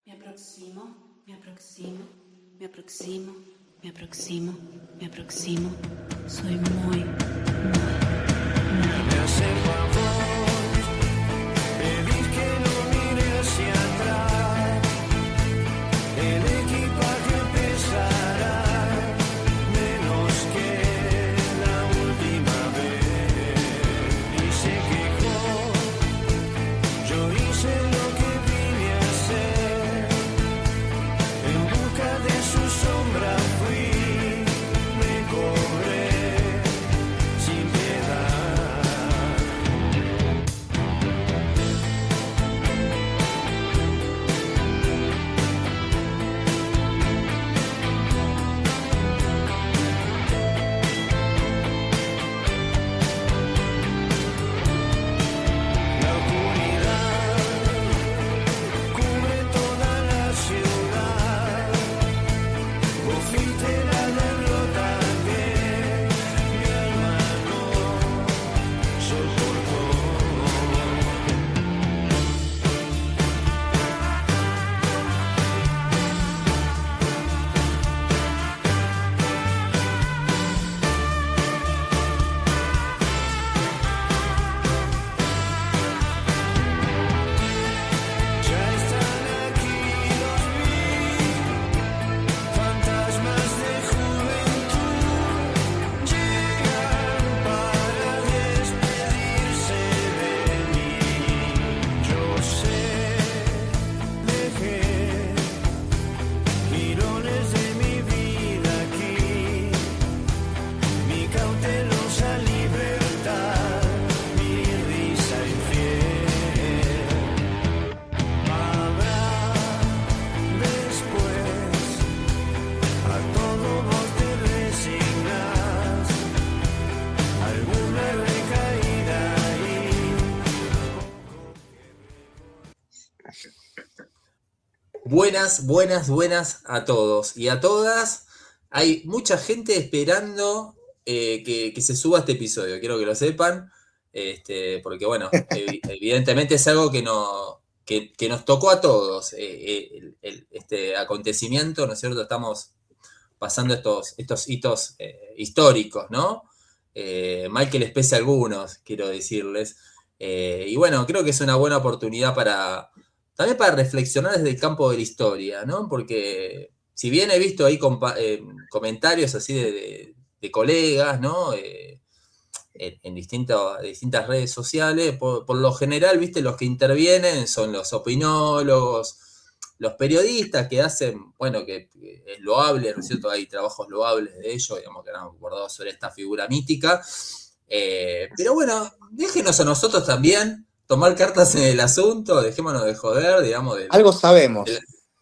Me aproximo, me aproximo, me aproximo, me aproximo, me aproximo. Soy muy. Me acerco a vos, pedís que no mire hacia atrás. El equipaje pesará menos que la última vez. Y se quejó, yo hice lo que vine a hacer. En busca de su sombra fui, me cobré sin piedad. La oscuridad cubre toda la ciudad. Vos fuiste la derrota que mi alma no soportó. Ya están aquí, los vi, fantasmas de juventud. Llegan para despedirse de mí. Yo sé, dejé girones de mi vida aquí, mi cautelosa libertad, mi risa infiel. Habrá después, a todo vos te resignás, alguna recaída ahí. Buenas, buenas, buenas a todos y a todas. Hay mucha gente esperando que se suba este episodio, quiero que lo sepan, porque bueno, evidentemente es algo que nos tocó a todos, este acontecimiento, ¿no es cierto? Estamos pasando estos hitos históricos, ¿no? Mal que les pese a algunos, quiero decirles. Y bueno, creo que es una buena oportunidad también para reflexionar desde el campo de la historia, ¿no? Porque si bien he visto ahí comentarios así de colegas, ¿no? En distintas redes sociales, por lo general, viste, los que intervienen son los opinólogos, los periodistas que hacen, bueno, que es loable, ¿no es cierto? Hay trabajos loables de ellos, digamos, que han abordado sobre esta figura mítica. Pero bueno, déjenos a nosotros también tomar cartas en el asunto, dejémonos de joder, digamos. Algo sabemos.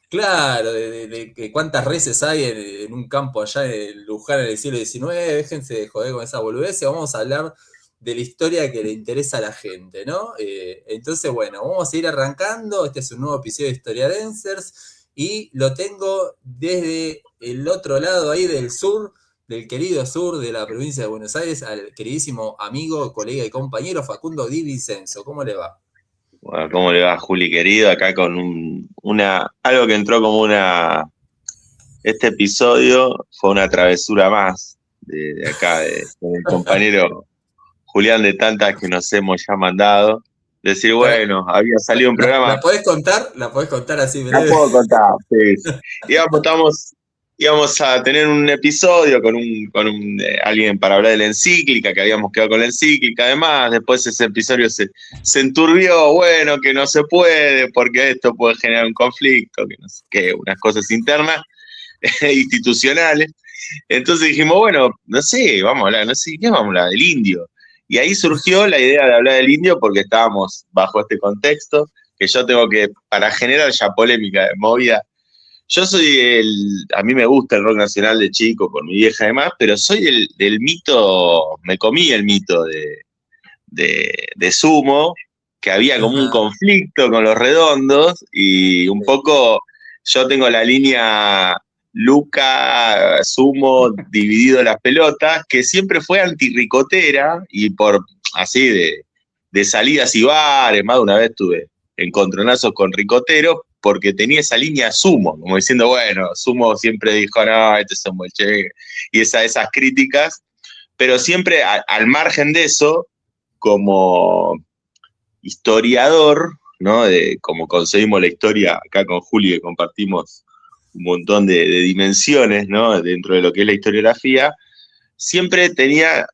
Claro, de cuántas reses hay en un campo allá en Luján en el siglo XIX, déjense de joder con esa boludez, vamos a hablar de la historia que le interesa a la gente, ¿no? Entonces, bueno, vamos a ir arrancando, este es un nuevo episodio de Historia Dancers, y lo tengo desde el otro lado ahí del sur, del querido sur de la provincia de Buenos Aires, al queridísimo amigo, colega y compañero Facundo Di Vicenzo. ¿Cómo le va? Bueno, ¿cómo le va, Juli, querido? Acá con algo que entró como este episodio fue una travesura más de acá, con el compañero Julián, de tantas que nos hemos ya mandado. Decir, bueno, había salido un programa. ¿La podés contar? ¿La podés contar así breve? La puedo contar, sí. Íbamos a tener un episodio con alguien para hablar de la encíclica, que habíamos quedado con la encíclica, además, después ese episodio se enturbió, bueno, que no se puede, porque esto puede generar un conflicto, que no sé qué, unas cosas internas, institucionales. Entonces dijimos, bueno, no sé, vamos a hablar, no sé, ¿qué vamos a hablar? Del indio. Y ahí surgió la idea de hablar del indio porque estábamos bajo este contexto, que yo tengo que, para generar ya polémica, movida. Yo a mí me gusta el rock nacional de chico, por mi vieja además, pero soy del mito, me comí el mito de Sumo, que había como un conflicto con los Redondos, y un poco yo tengo la línea Luca, Sumo, dividido las pelotas, que siempre fue antirricotera, y por así de salidas y bares, más de una vez tuve encontronazos con Ricotero, porque tenía esa línea Sumo, como diciendo, bueno, Sumo siempre dijo, no, este es un buen Che, y esas críticas, pero siempre al margen de eso, como historiador, ¿no? Como conseguimos la historia acá con Juli, que compartimos un montón de dimensiones, ¿no? Dentro de lo que es la historiografía, siempre tenía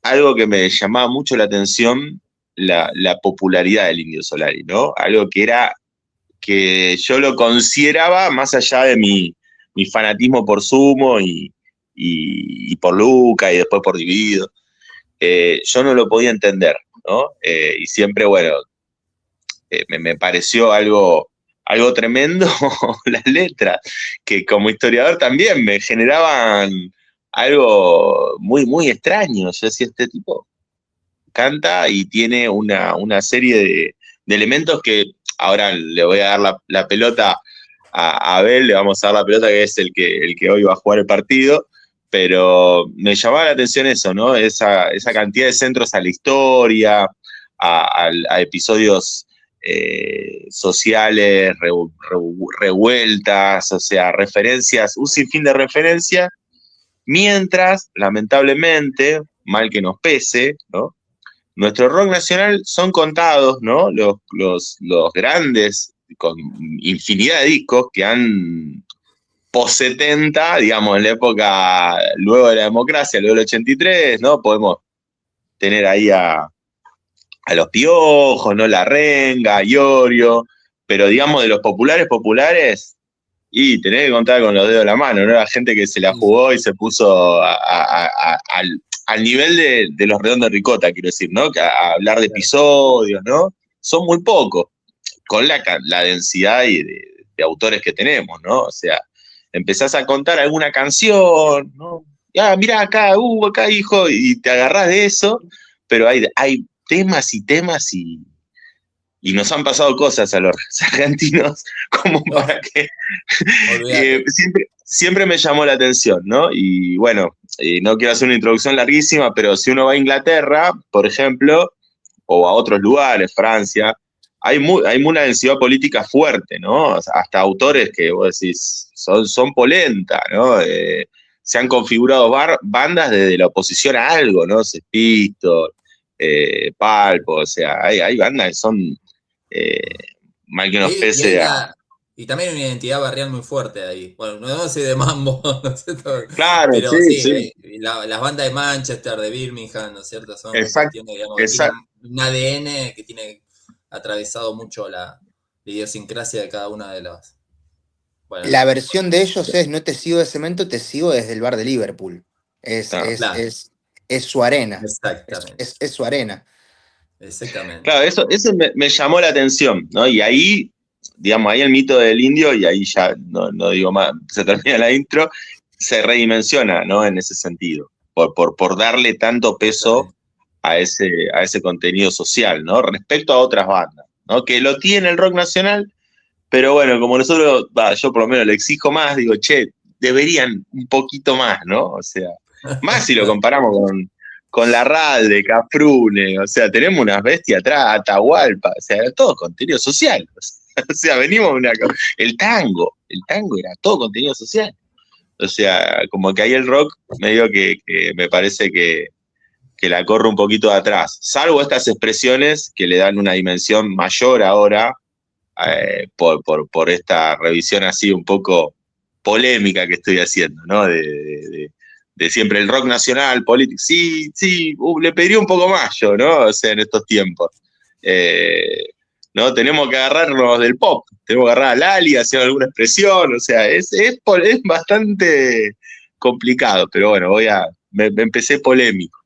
algo que me llamaba mucho la atención, la popularidad del Indio Solari, ¿no? Algo que yo lo consideraba más allá de mi fanatismo por Sumo y por Luca y después por Dividido. Yo no lo podía entender, ¿no? Y siempre, bueno, me pareció algo tremendo las letras, que como historiador también me generaban algo muy, muy extraño. Yo decía, este tipo canta y tiene una serie de elementos que ahora le voy a dar la pelota a Abel, le vamos a dar la pelota, que es el que hoy va a jugar el partido, pero me llamaba la atención eso, ¿no? Esa cantidad de centros a la historia, a episodios sociales, revueltas, o sea, referencias, un sinfín de referencias, mientras, lamentablemente, mal que nos pese, ¿no? Nuestro rock nacional son contados, ¿no? Los grandes, con infinidad de discos que han post 70, digamos, en la época luego de la democracia, luego del 83, ¿no? Podemos tener ahí a Los Piojos, ¿no? La Renga, Iorio, pero digamos de los populares, y tenés que contar con los dedos de la mano, ¿no? La gente que se la jugó y se puso al nivel de los Redondos de Ricota, quiero decir, ¿no? Que a hablar de episodios, ¿no? Son muy pocos, con la densidad de autores que tenemos, ¿no? O sea, empezás a contar alguna canción, ¿no? Ya, mirá acá, acá, hijo, y te agarrás de eso, pero hay temas y nos han pasado cosas a los argentinos como para que siempre me llamó la atención, ¿no? Y bueno, no quiero hacer una introducción larguísima, pero si uno va a Inglaterra, por ejemplo, o a otros lugares, Francia, hay una densidad política fuerte, ¿no? O sea, hasta autores que vos decís son polenta, ¿no? Se han configurado bandas desde la oposición a algo, ¿no? Sex Pistols, Palpo, o sea, hay bandas que son mal que nos pese y también hay una identidad barrial muy fuerte ahí. Bueno, no sé de mambo, ¿no es cierto? Claro, Pero sí, sí, sí. las bandas de Manchester, de Birmingham, ¿no es cierto? Son cuestiones, digamos, que Exacto. tienen un ADN que tiene atravesado mucho la idiosincrasia de cada una de las. Bueno, La versión de ellos es: no te sigo de cemento, te sigo desde el bar de Liverpool. Es, Claro. es, claro, es su arena. exactamente. Es su arena. Exactamente. Claro, eso me llamó la atención, ¿no? Y ahí, digamos, ahí el mito del indio, y ahí ya no digo más, se termina la intro, se redimensiona, ¿no? En ese sentido, por darle tanto peso a ese contenido social, ¿no? Respecto a otras bandas, ¿no? Que lo tiene el rock nacional, pero bueno, como nosotros, yo por lo menos le exijo más, digo, che, deberían un poquito más, ¿no? O sea, más si lo comparamos con la Ralde, Cafrune, o sea, tenemos unas bestias atrás, Atahualpa, o sea, era todo contenido social. O sea, venimos el tango era todo contenido social. O sea, como que ahí el rock medio que me parece que la corre un poquito de atrás, salvo estas expresiones que le dan una dimensión mayor ahora, por esta revisión así un poco polémica que estoy haciendo, ¿no? De siempre el rock nacional, político. Sí, le pediría un poco más yo, ¿no? O sea, en estos tiempos. ¿No? Tenemos que agarrarnos del pop, tenemos que agarrar a Lali, hacer alguna expresión, o sea, es bastante complicado, pero bueno, me empecé polémico.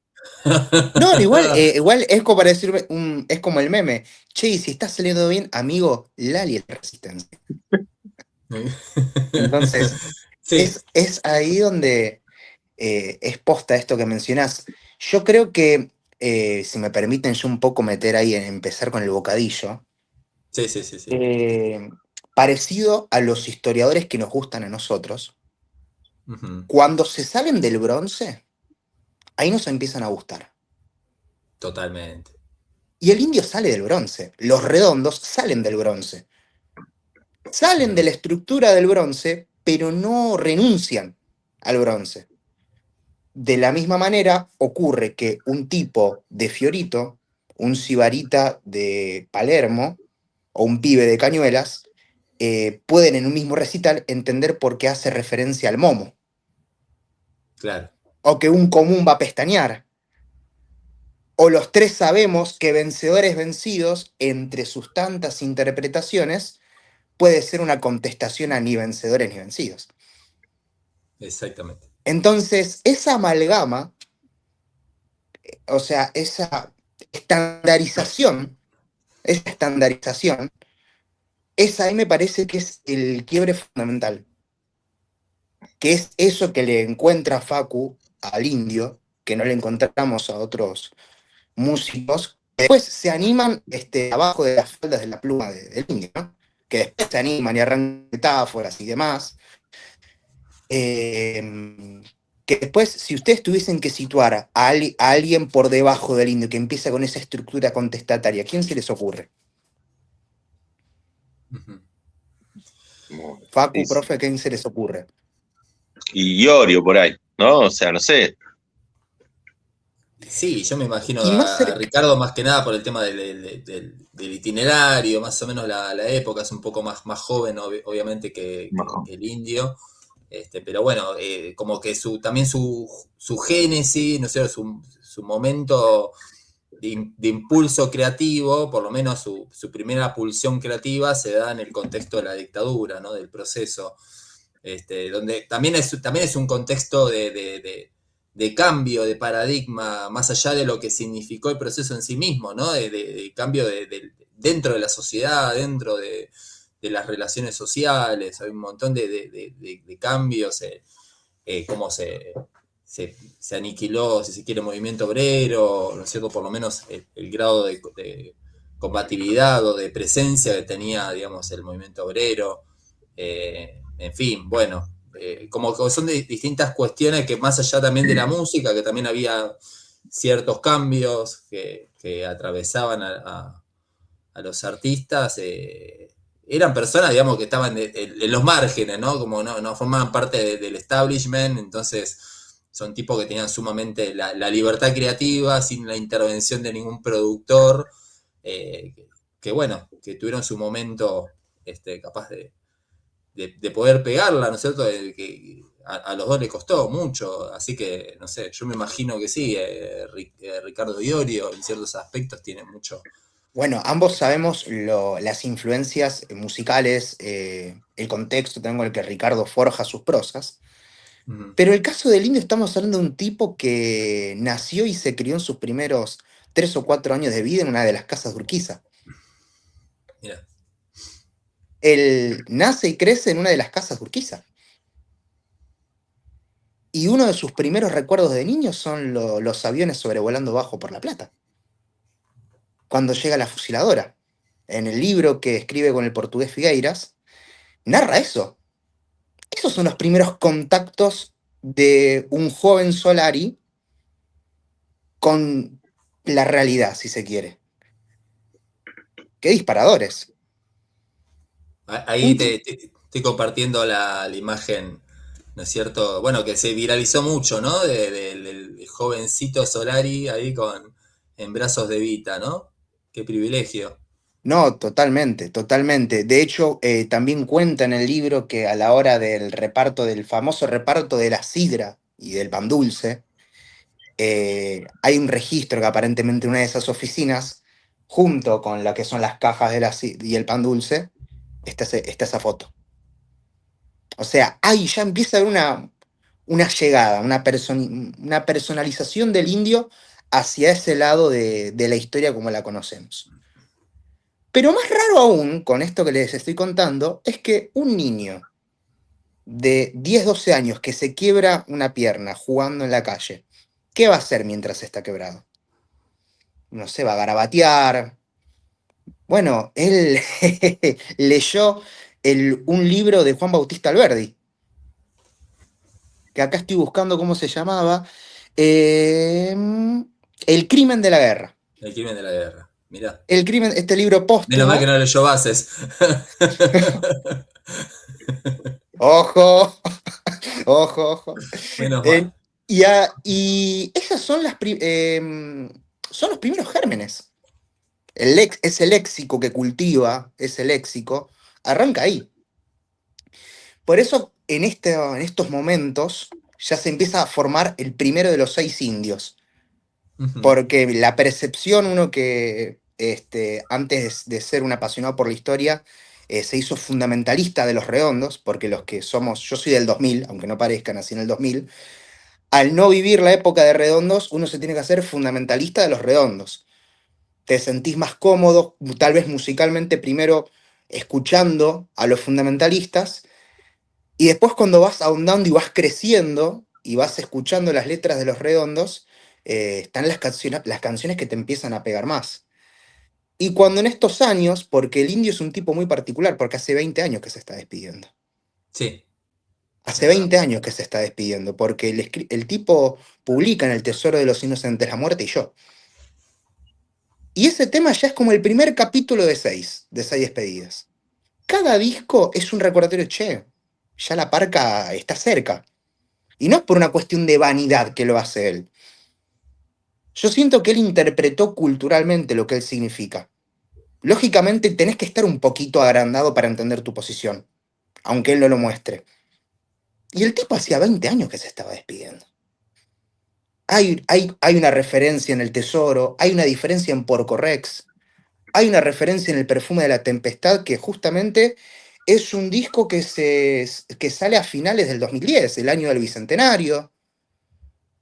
No, igual es como para decirme, es como el meme. Che, y si está saliendo bien, amigo, Lali es la resistencia. Entonces, Sí, es ahí donde es posta esto que mencionás. Yo creo que, si me permiten yo un poco meter ahí, empezar con el bocadillo, sí. parecido a los historiadores que nos gustan a nosotros, Ujú, cuando se salen del bronce, ahí nos empiezan a gustar. totalmente. Y el indio sale del bronce. Los redondos salen del bronce. Salen de la estructura del bronce, pero no renuncian al bronce. De la misma manera, ocurre que un tipo de Fiorito, un sibarita de Palermo o un pibe de Cañuelas, pueden en un mismo recital entender por qué hace referencia al momo, Claro, o que un común va a pestañear, o los tres sabemos que vencedores vencidos, entre sus tantas interpretaciones, puede ser una contestación a ni vencedores ni vencidos. exactamente. Entonces, esa amalgama, o sea, esa estandarización, esa a mí me parece que es el quiebre fundamental, que es eso que le encuentra Facu al indio, que no le encontramos a otros músicos, que después se animan abajo de las faldas de la pluma del indio, ¿no? Que después se animan y arrancan metáforas y demás. Que después, si ustedes tuviesen que situar a alguien por debajo del indio que empieza con esa estructura contestataria, ¿quién se les ocurre? Ujú. Facu, Y, profe, ¿quién se les ocurre? y Iorio por ahí, ¿no? O sea, no sé. Sí, yo me imagino Y más a cerca, Ricardo más que nada por el tema del itinerario, más o menos la época, es un poco más joven, obviamente, que el indio. Pero bueno, como que también su génesis, no sé, su momento de impulso creativo, por lo menos su primera pulsión creativa, se da en el contexto de la dictadura, ¿no? Del proceso. Donde también es un contexto de cambio de paradigma, más allá de lo que significó el proceso en sí mismo, ¿no? De cambio dentro de la sociedad, dentro de las relaciones sociales, hay un montón de cambios, cómo se aniquiló, si se quiere, el movimiento obrero, ¿no es cierto? Por lo menos el grado de combatividad o de presencia que tenía, digamos, el movimiento obrero. En fin, bueno, como que son distintas cuestiones que más allá también de la música, que también había ciertos cambios que atravesaban a los artistas, eran personas, digamos, que estaban en los márgenes, ¿no? Como no formaban parte del establishment, entonces son tipos que tenían sumamente la libertad creativa, sin la intervención de ningún productor, eh, bueno, que tuvieron su momento capaz de poder pegarla, ¿no es cierto? Que a los dos les costó mucho, así que, no sé, yo me imagino que sí, Ricardo Iorio en ciertos aspectos tiene mucho. bueno, ambos sabemos las influencias musicales, el contexto tengo el que Ricardo forja sus prosas, Uh, pero el caso del indio estamos hablando de un tipo que nació y se crió en sus primeros 3 o 4 años de vida en una de las casas de Urquiza. Mira, Él nace y crece en una de las casas de Urquiza. Y uno de sus primeros recuerdos de niño son los aviones sobrevolando bajo por La Plata, cuando llega la fusiladora. En el libro que escribe con el portugués Figueiras, narra eso. Esos son los primeros contactos de un joven Solari con la realidad, si se quiere. Qué disparadores. ahí Un ti- estoy compartiendo la imagen, ¿no es cierto? Bueno, que se viralizó mucho, ¿no? Del jovencito Solari ahí en brazos de Vita, ¿no? Qué privilegio. No, totalmente, totalmente. De hecho, también cuenta en el libro que a la hora del reparto, del famoso reparto de la sidra y del pan dulce, hay un registro que aparentemente en una de esas oficinas, junto con la que son las cajas y el pan dulce, está esa foto. O sea, ahí ya empieza a haber una llegada, una personalización del indio hacia ese lado de la historia como la conocemos. Pero más raro aún, con esto que les estoy contando, es que un niño de 10 12 años que se quiebra una pierna jugando en la calle, ¿qué va a hacer mientras está quebrado? No sé, va a garabatear. Bueno, él leyó un libro de Juan Bautista Alberdi, que acá estoy buscando cómo se llamaba, El crimen de la guerra. El crimen de la guerra. Mirá. El crimen, este libro Menos mal que póstumo, no leyó Bases. ojo, ojo, ojo. Menos Eh, mal. y esas son son los primeros gérmenes. Ese léxico que cultiva, ese léxico, arranca ahí. Por eso, en estos momentos, ya se empieza a formar el primero de los 6 indios. Ujú. Porque la percepción, uno que antes de ser un apasionado por la historia, se hizo fundamentalista de los redondos, porque los que somos, yo soy del 2000, aunque no parezca, nací en el 2000, al no vivir la época de redondos, uno se tiene que hacer fundamentalista de los redondos. Te sentís más cómodo, tal vez musicalmente, primero escuchando a los fundamentalistas, y después cuando vas ahondando y vas creciendo y vas escuchando las letras de los redondos, están las canciones que te empiezan a pegar más. Y cuando en estos años, porque el indio es un tipo muy particular, porque hace 20 años que se está despidiendo. Sí, Hace es verdad. 20 años que se está despidiendo, porque el tipo publica en El Tesoro de los Inocentes, La Muerte y Yo. Y ese tema ya es como el primer capítulo de seis despedidas. Cada disco es un recordatorio, che, ya la parca está cerca. Y no es por una cuestión de vanidad que lo hace él. Yo siento que él interpretó culturalmente lo que él significa. Lógicamente tenés que estar un poquito agrandado para entender tu posición, aunque él no lo muestre. Y el tipo hacía 20 años que se estaba despidiendo. Hay una referencia en El Tesoro, hay una diferencia en Porco Rex, hay una referencia en El Perfume de la Tempestad, que justamente es un disco que sale a finales del 2010, el año del Bicentenario.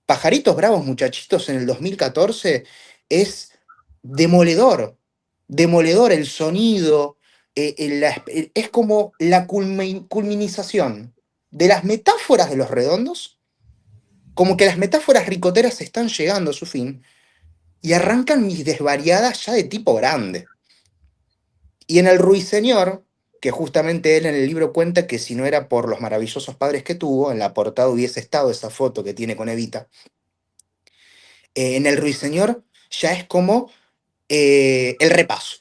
Pajaritos Bravos Muchachitos en el 2014 es demoledor, demoledor el sonido, es como la culminización de las metáforas de los redondos, como que las metáforas ricoteras están llegando a su fin y arrancan mis desvariadas ya de tipo grande. Y en El Ruiseñor, que justamente él en el libro cuenta que si no era por los maravillosos padres que tuvo, en la portada hubiese estado esa foto que tiene con Evita. En El Ruiseñor ya es como el repaso.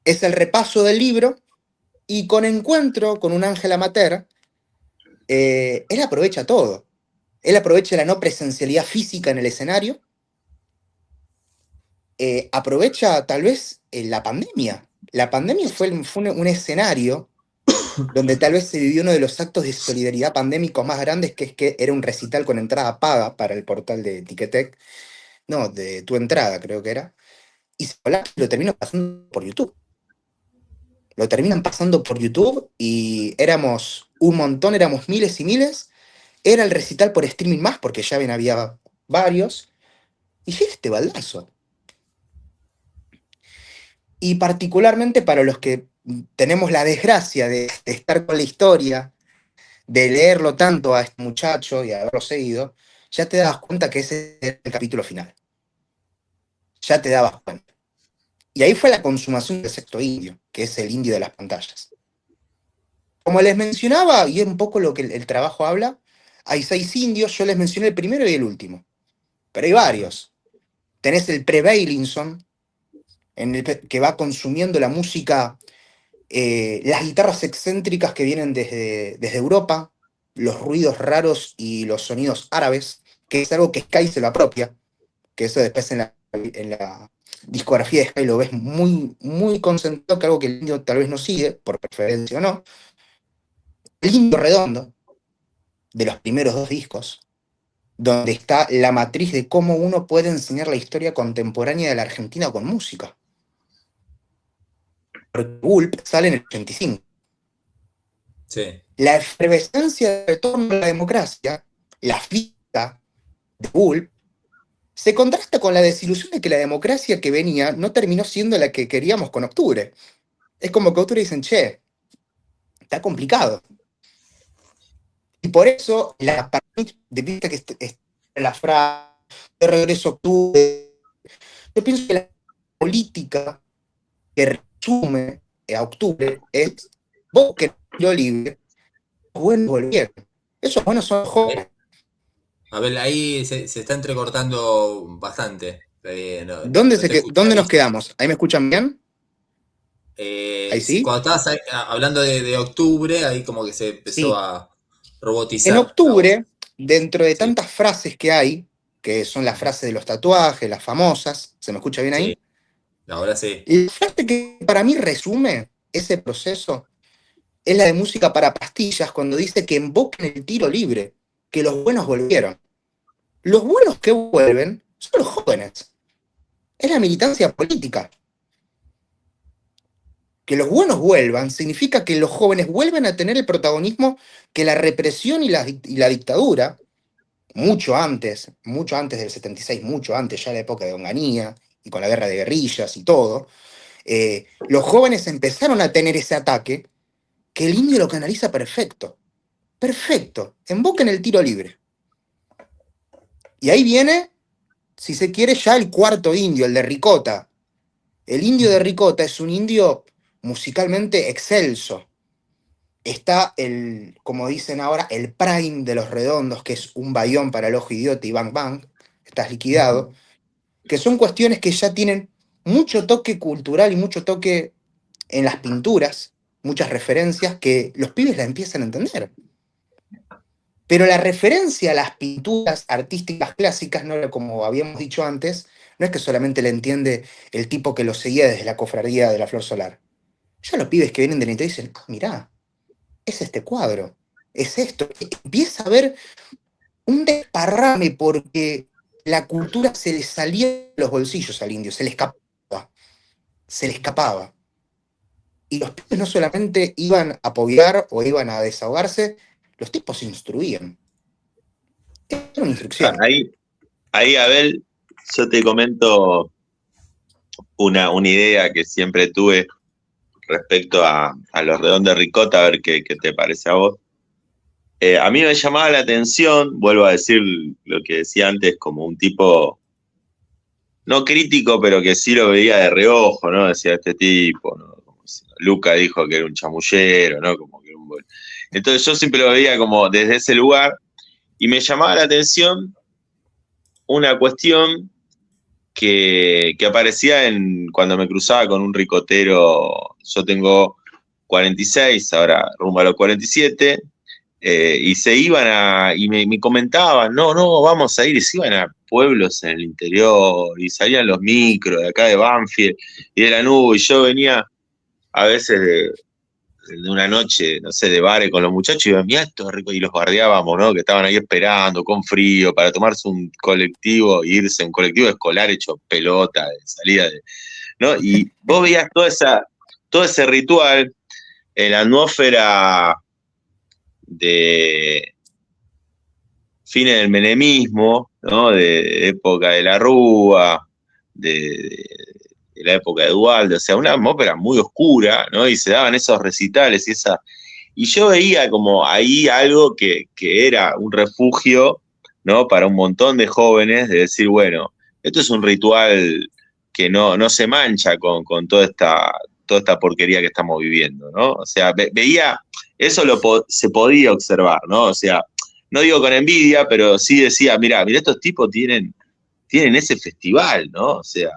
Es el repaso del libro y con encuentro con un ángel amateur, él aprovecha todo. Él aprovecha la no presencialidad física en el escenario, aprovecha tal vez la pandemia. La pandemia fue un escenario donde tal vez se vivió uno de los actos de solidaridad pandémicos más grandes, que es que era un recital con entrada paga para el portal de Ticketek, no, de Tu Entrada creo que era, y lo terminó pasando por YouTube. Lo terminan pasando por YouTube y éramos un montón, éramos miles y miles. Era el recital por streaming más, porque ya bien había varios. Y llega este baldazo. Y particularmente para los que tenemos la desgracia de estar con la historia, de leerlo tanto a este muchacho y haberlo seguido, ya te das cuenta que ese es el capítulo final. Ya te dabas cuenta. Y ahí fue la consumación del sexto indio, que es el indio de las pantallas. Como les mencionaba, y es un poco lo que el trabajo habla, hay 6 indios, yo les mencioné el primero y el último, pero hay varios. Tenés el pre-Bailinson, que va consumiendo la música, las guitarras excéntricas que vienen desde Europa, los ruidos raros y los sonidos árabes, que es algo que Sky se lo apropia, que eso después en la discografía de Sky lo ves muy, muy concentrado, que algo que el indio tal vez no sigue, por preferencia o no. El indio redondo, de los primeros 2 discos, donde está la matriz de cómo uno puede enseñar la historia contemporánea de la Argentina con música. Porque Gulp sale en el 85. Sí. La efervescencia de retorno a la democracia, la fiesta de Gulp, se contrasta con la desilusión de que la democracia que venía no terminó siendo la que queríamos con Octubre. Es como que Octubre dicen, che, está complicado. Y por eso, de vista que la frase de regreso a Octubre, yo pienso que la política que resume a Octubre es vos que lo libre, bueno volvieron. Esos buenos son jóvenes. A ver, ahí se está entrecortando bastante. No, ¿Dónde, no te dónde nos escuchamos. quedamos? ¿Ahí me escuchan bien? ¿Ahí Sí, sí? cuando estabas hablando de octubre, ahí como que se empezó Sí. a En robotizar la voz. octubre, dentro de Sí, tantas frases que hay, que son las ujú, frases de los tatuajes, las famosas, ¿se me escucha bien sí, ahí? ahora sí. La frase que para mí resume ese proceso es la de Música para Pastillas, cuando dice que invoquen el tiro libre, que los buenos volvieron. Los buenos que vuelven son los jóvenes. Es la militancia política. Que los buenos vuelvan significa que los jóvenes vuelven a tener el protagonismo que la represión y la dictadura, mucho antes del 76, mucho antes, ya en la época de Onganía y con la guerra de guerrillas y todo, los jóvenes empezaron a tener ese ataque que el indio lo canaliza perfecto. Perfecto. Invoquen el tiro libre. Y ahí viene, si se quiere, ya el cuarto indio, el de Ricota. El indio de Ricota es un indio musicalmente excelso. Está el, como dicen ahora, el prime de los redondos, que es un bayón para el ojo idiota y bang bang, estás liquidado, que son cuestiones que ya tienen mucho toque cultural y mucho toque en las pinturas, muchas referencias que los pibes la empiezan a entender. Pero la referencia a las pinturas artísticas clásicas, no, como habíamos dicho antes, no es que solamente la entiende el tipo que lo seguía desde la cofradía de la Flor Solar. Ya los pibes que vienen del interior dicen, ah, mirá, es este cuadro, es esto. Empieza a haber un desparrame porque la cultura se le salía de los bolsillos al indio, se le escapaba. Y los pibes no solamente iban a apoyar o iban a desahogarse, los tipos se instruían. Era una instrucción. Ahí, ahí, Abel, yo te comento una idea que siempre tuve respecto a los redondos de Ricota, a ver qué te parece a vos. A mí me llamaba la atención, vuelvo a decir lo que decía antes, como un tipo, no crítico, pero que sí lo veía de reojo, ¿no? Decía este tipo, ¿no? Como si Luca dijo que era un chamullero, ¿no? Como que era un... Entonces yo siempre lo veía como desde ese lugar y me llamaba la atención una cuestión que aparecía cuando me cruzaba con un ricotero. Yo tengo 46, ahora rumbo a los 47, y se iban y me comentaban, no, vamos a ir, y se iban a pueblos en el interior, y salían los micros de acá de Banfield y de la nube, y yo venía a veces de una noche, no sé, de bares con los muchachos, y iba, mirá esto rico, y los bardeábamos, ¿no? Que estaban ahí esperando, con frío, para tomarse un colectivo, e irse, un colectivo escolar hecho pelota, de salida, ¿no? Y vos veías todo ese ritual, en la atmósfera de fines del menemismo, ¿no? De época de la Rúa, de la época de Duhalde, o sea, una atmósfera muy oscura, ¿no? Y se daban esos recitales y yo veía como ahí algo que era un refugio, ¿no? Para un montón de jóvenes, de decir, bueno, esto es un ritual que no se mancha con toda esta porquería que estamos viviendo, ¿no? O sea, veía, eso se podía observar, ¿no? O sea, no digo con envidia, pero sí decía, mira, estos tipos tienen ese festival, ¿no? O sea,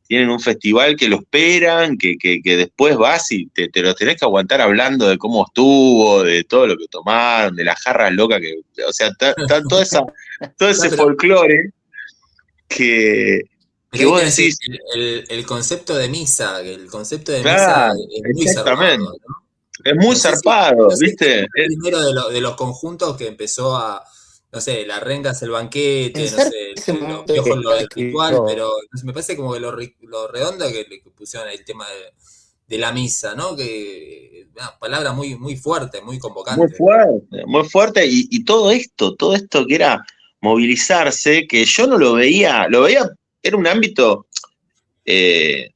tienen un festival que lo esperan, que después vas y te lo tenés que aguantar hablando de cómo estuvo, de todo lo que tomaron, de las jarras locas que, o sea, todo No, ese folclore pero que ahí vos tenés decís, el concepto de misa, que el concepto de misa claro, es muy zarpado, exactamente, ¿no? es muy No sé si, zarpado, no sé quién ¿viste? fue el primero de los conjuntos que empezó a, no sé, la renga es el banquete, no Pensar sé, ese los momento piojos que lo del ritual, escribió. pero no sé, me parece como que lo redondo que le pusieron el tema de la misa, ¿no? Que una palabra muy, muy fuerte, muy convocante. Muy fuerte, y todo esto que era movilizarse, que yo no lo veía, era un ámbito, eh,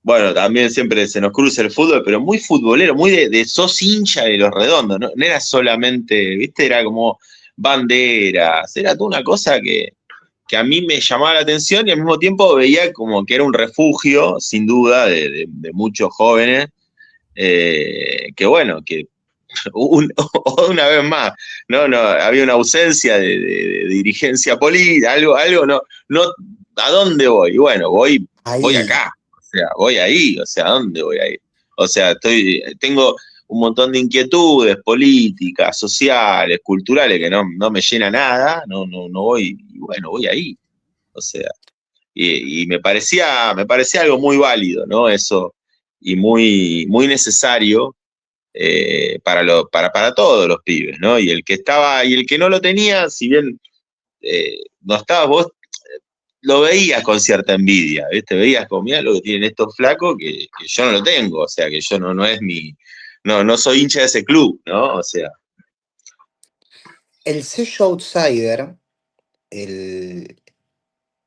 bueno, también siempre se nos cruza el fútbol, pero muy futbolero, muy de sos hincha de los redondos, no era solamente, viste, era como banderas, era toda una cosa que a mí me llamaba la atención y al mismo tiempo veía como que era un refugio, sin duda, de muchos jóvenes, que bueno, que una vez más, no, había una ausencia de dirigencia política, algo no, ¿a dónde voy? Y bueno, voy Ahí. acá, o sea, voy ahí, o sea, ¿a dónde voy a ir? O sea, tengo un montón de inquietudes políticas, sociales, culturales, que no me llena nada, no voy, y bueno, voy ahí, o sea, y me parecía algo muy válido, ¿no? Eso, y muy necesario para todos los pibes, ¿no? Y el que no lo tenía, si bien no estaba, vos lo veías con cierta envidia, ¿viste? Veías como, mira lo que tienen estos flacos que yo no lo tengo, o sea, que yo no es no soy hincha de ese club, ¿no? O sea, El sello Outsider, el,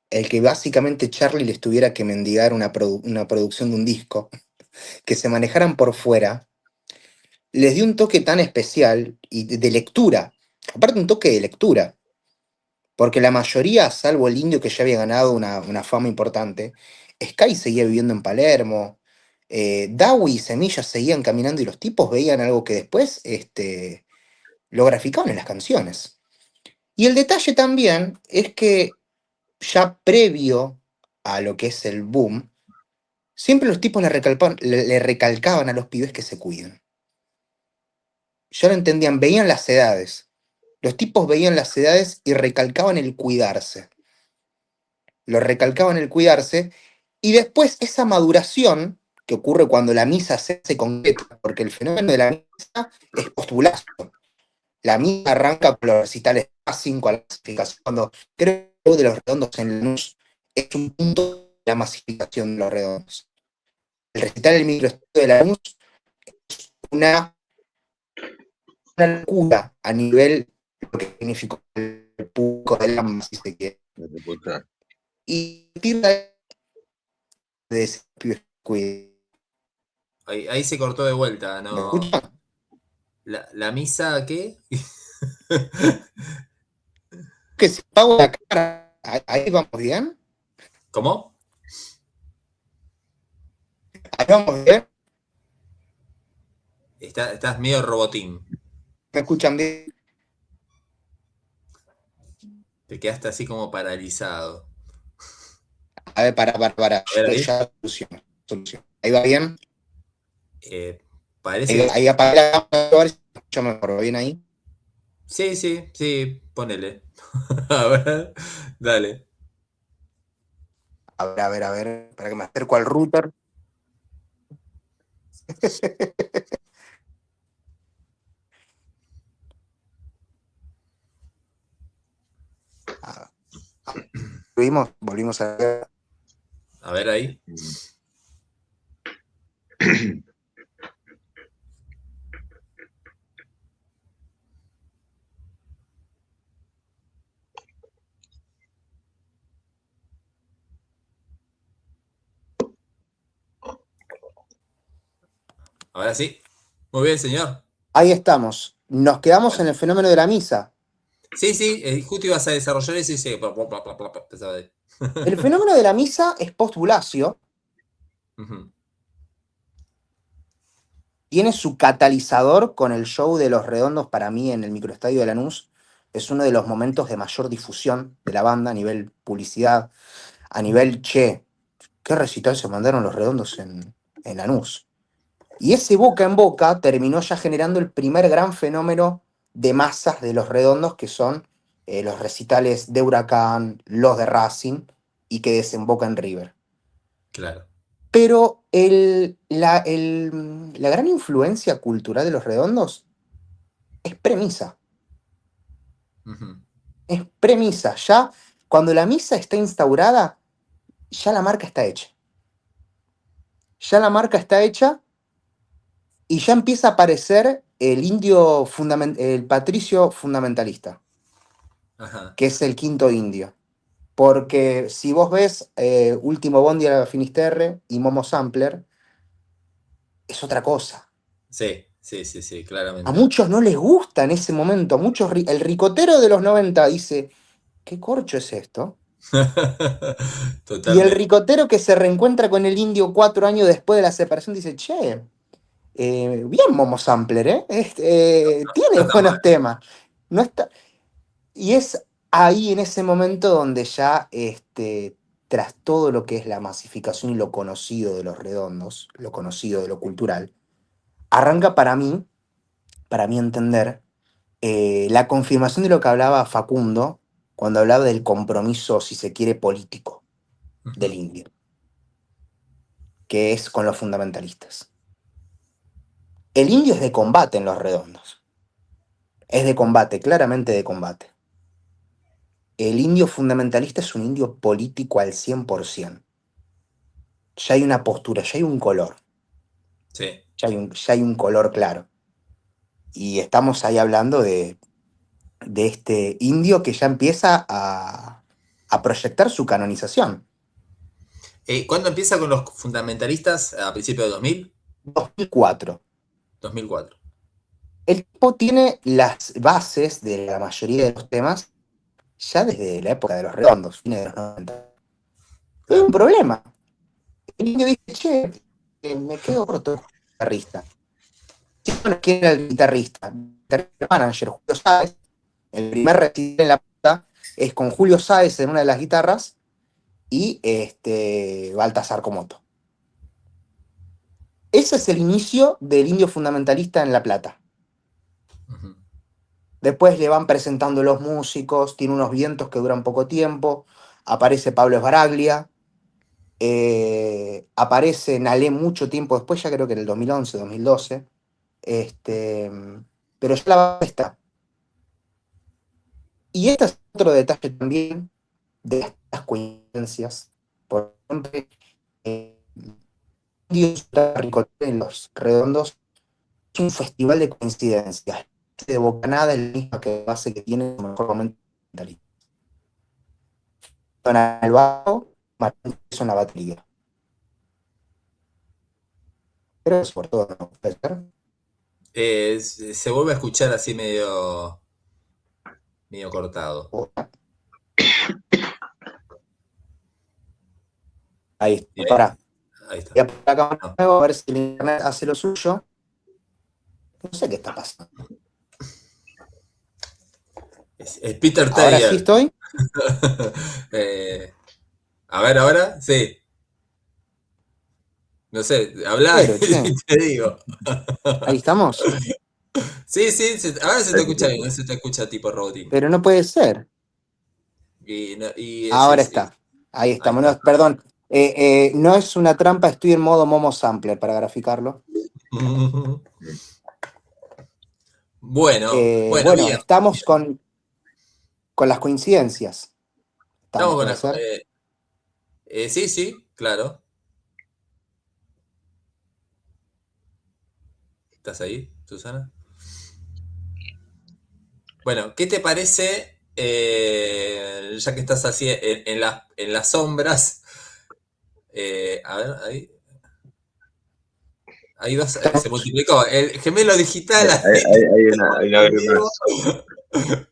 el que básicamente Charlie les tuviera que mendigar una producción de un disco, que se manejaran por fuera, les dio un toque tan especial y de lectura, aparte un toque de lectura, porque la mayoría, salvo el indio que ya había ganado una fama importante, Sky seguía viviendo en Palermo, Dawi y Semilla seguían caminando y los tipos veían algo que después lo graficaban en las canciones. Y el detalle también es que ya previo a lo que es el boom, siempre los tipos le recalcaban a los pibes que se cuiden. Ya lo entendían, veían las edades. Los tipos veían las edades y recalcaban el cuidarse. Lo recalcaban el cuidarse. Y después esa maduración que ocurre cuando la misa se hace concreta, porque el fenómeno de la misa es postulazo. La misa arranca con los recitales más 5 a la clasificación, cuando creo que de los redondos en Lanús es un punto de la masificación de los redondos. El recital del microestudio de Lanús es una locura a nivel de lo que significó el público del AMBA, si se quiere. Y de ese cuide. Ahí se cortó de vuelta, ¿Me ¿no? escuchan? ¿La misa qué? Que si pago la cara, ahí vamos bien. ¿Cómo? Ahí vamos bien. Estás medio robotín. ¿Me escuchan bien? Te quedaste así como paralizado. A ver, para. A ver ahí. Ya solución. Ahí va bien. Parece. Ahí apaga la cámara, a ver si me escucha mejor. ¿Bien ahí? Sí, ponele. A ver, dale. A ver. Para que me acerco al router. Volvimos a ver. A ver ahí. Ahora sí. Muy bien, señor. Ahí estamos. Nos quedamos en el fenómeno de la misa. Sí, justo ibas a desarrollar eso y sí. Empezaba ahí. El fenómeno de la misa es post-Bulacio. Ujú. Tiene su catalizador con el show de Los Redondos para mí en el microestadio de Lanús. Es uno de los momentos de mayor difusión de la banda a nivel publicidad, a nivel, che, qué recital se mandaron Los Redondos en Lanús. Y ese boca en boca terminó ya generando el primer gran fenómeno de masas de Los Redondos, que son los recitales de Huracán, los de Racing, y que desemboca en River. Claro. Pero la gran influencia cultural de Los Redondos es premisa. Ujú. Es premisa. Ya cuando la misa está instaurada, ya la marca está hecha. Ya la marca está hecha y ya empieza a aparecer el patricio fundamentalista, Ajá. que es el quinto indio. Porque si vos ves Último Bondi a la Finisterre y Momo Sampler, es otra cosa. Sí, A claramente. muchos no les gusta en ese momento. El ricotero de los 90 dice, ¿qué corcho es esto? Y el Totalmente. ricotero que se reencuentra con el indio 4 años después de la separación dice, che, bien Momo Sampler, ¿eh? Tiene buenos temas. No está... Y es ahí en ese momento donde ya tras todo lo que es la masificación y lo conocido de los redondos, lo conocido de lo cultural, arranca para mi entender, la confirmación de lo que hablaba Facundo cuando hablaba del compromiso, si se quiere, político del indio, que es con los fundamentalistas. El indio es de combate en los redondos. Es de combate, claramente de combate. El indio fundamentalista es un indio político al 100%. Ya hay una postura, ya hay un color, Sí. ya hay un color claro. Y estamos ahí hablando de este indio que ya empieza a proyectar su canonización. ¿Cuándo empieza con los fundamentalistas? ¿A principios de 2000? 2004. 2004. El tipo tiene las bases de la mayoría de los temas ya desde la época de los redondos, fines de los 90. Pero hay un problema. El indio dice, che, me quedo corto de guitarrista. ¿Quién era el guitarrista? El manager, Julio Sáez. El primer recital en la puta es con Julio Sáez en una de las guitarras y Baltasar Comoto. Ese es el inicio del indio fundamentalista en La Plata. Ujú. Después le van presentando los músicos, tiene unos vientos que duran poco tiempo, aparece Pablo Esbaraglia, aparece Nalé mucho tiempo después, ya creo que en el 2011, 2012, pero ya la base está. Y este es otro detalle también de estas coincidencias. Por ejemplo, en los redondos es un festival de coincidencias. De Bocanada es la misma que base que tiene el mejor momento mentalista. Don Alvaro, Martín es una batería. Pero es por todo, ¿no? ¿Puede ser? Se vuelve a escuchar así medio cortado. Ahí está, Bien, pará. ahí está. Voy a poner la cámara No. nueva, a ver si el internet hace lo suyo. No sé qué está pasando. Es Peter Ahora sí Taylor. estoy. A ver, ahora, sí. No sé, habla Pero, y che, te digo. ahí estamos. Sí, ahora se te escucha bien, no se te escucha tipo robotín. Pero no puede ser. Y Ahora está. Ahí ahí estamos. No, está. perdón. No es una trampa, estoy en modo Momo Sampler para graficarlo. Bueno, Bueno, bien. estamos con las coincidencias. Estamos Estamos, con puede ser. sí, claro. ¿Estás ahí, Susana? Bueno, ¿qué te parece, ya que estás así en las sombras? A ver, ahí. Hay dos, se multiplicó. El gemelo digital. Hay una vez más. El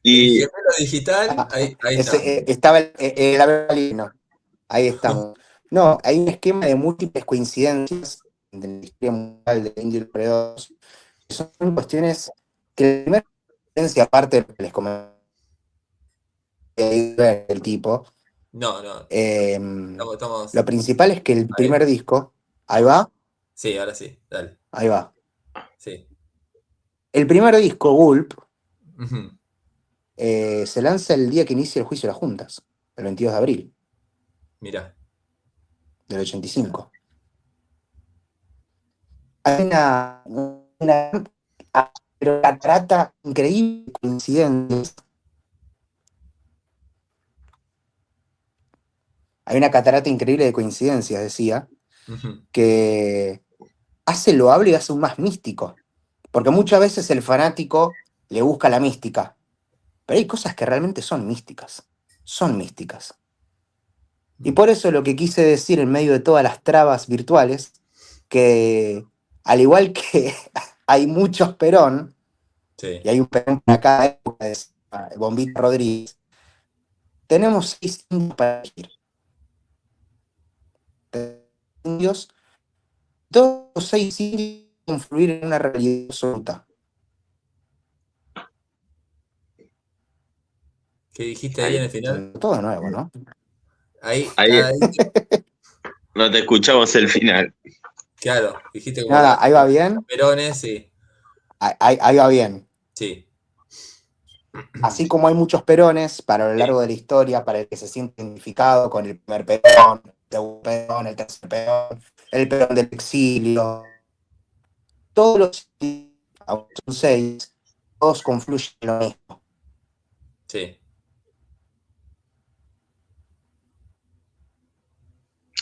Y gemelo digital, ahí está. Estaba el alienígena. Ahí estamos. No, hay un esquema de múltiples coincidencias de la historia mundial de Indio y los Predadores, que son cuestiones que la primera coincidencia, aparte de lo que les comenté del tipo, No, no. lo principal es que el Ahí. primer disco, ahí va, Sí, ahora sí. Dale. ahí va. Sí. El primer disco, Gulp, Ujú. se lanza el día que inicia el juicio de las juntas, el 22 de abril Mirá. del 85. Hay una pero catarata increíble de coincidencias. Hay una catarata increíble de coincidencias, decía, Ujú. que hace loable y hace un más místico. Porque muchas veces el fanático le busca la mística, pero hay cosas que realmente son místicas. Son místicas. Y por eso lo que quise decir en medio de todas las trabas virtuales, que al igual que hay muchos Perón, Sí. y hay un Perón para cada época, de Bombita Rodríguez, tenemos 6 indios para elegir. Indios, todos los 6 indios influir en una realidad absoluta. ¿Qué dijiste ahí en el final? Todo de nuevo, ¿no? Ahí, Ahí ahí, no te escuchamos el final. claro, dijiste como Nada, ahí va bien. perones, sí, Ahí va bien. sí. Así como hay muchos perones para lo Sí. largo de la historia, para el que se siente identificado con el primer perón, el segundo perón, el tercer perón, el perón del exilio, todos los aunque son 6, todos confluyen en lo mismo. Sí.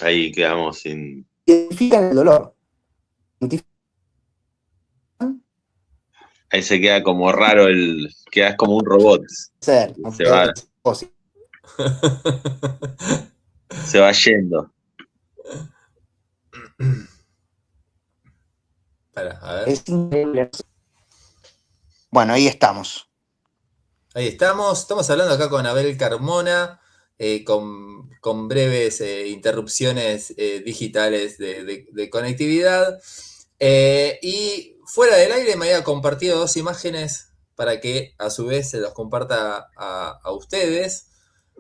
Ahí quedamos sin. Identifican el dolor. Identifican Ahí se queda como raro quedas como un robot. ser, Se va, se va yendo. A ver. es increíble. Bueno, ahí estamos. Ahí estamos. Estamos hablando acá con Abel Carmona, con breves interrupciones digitales de conectividad. Y fuera del aire me había compartido 2 imágenes para que a su vez se los comparta a ustedes.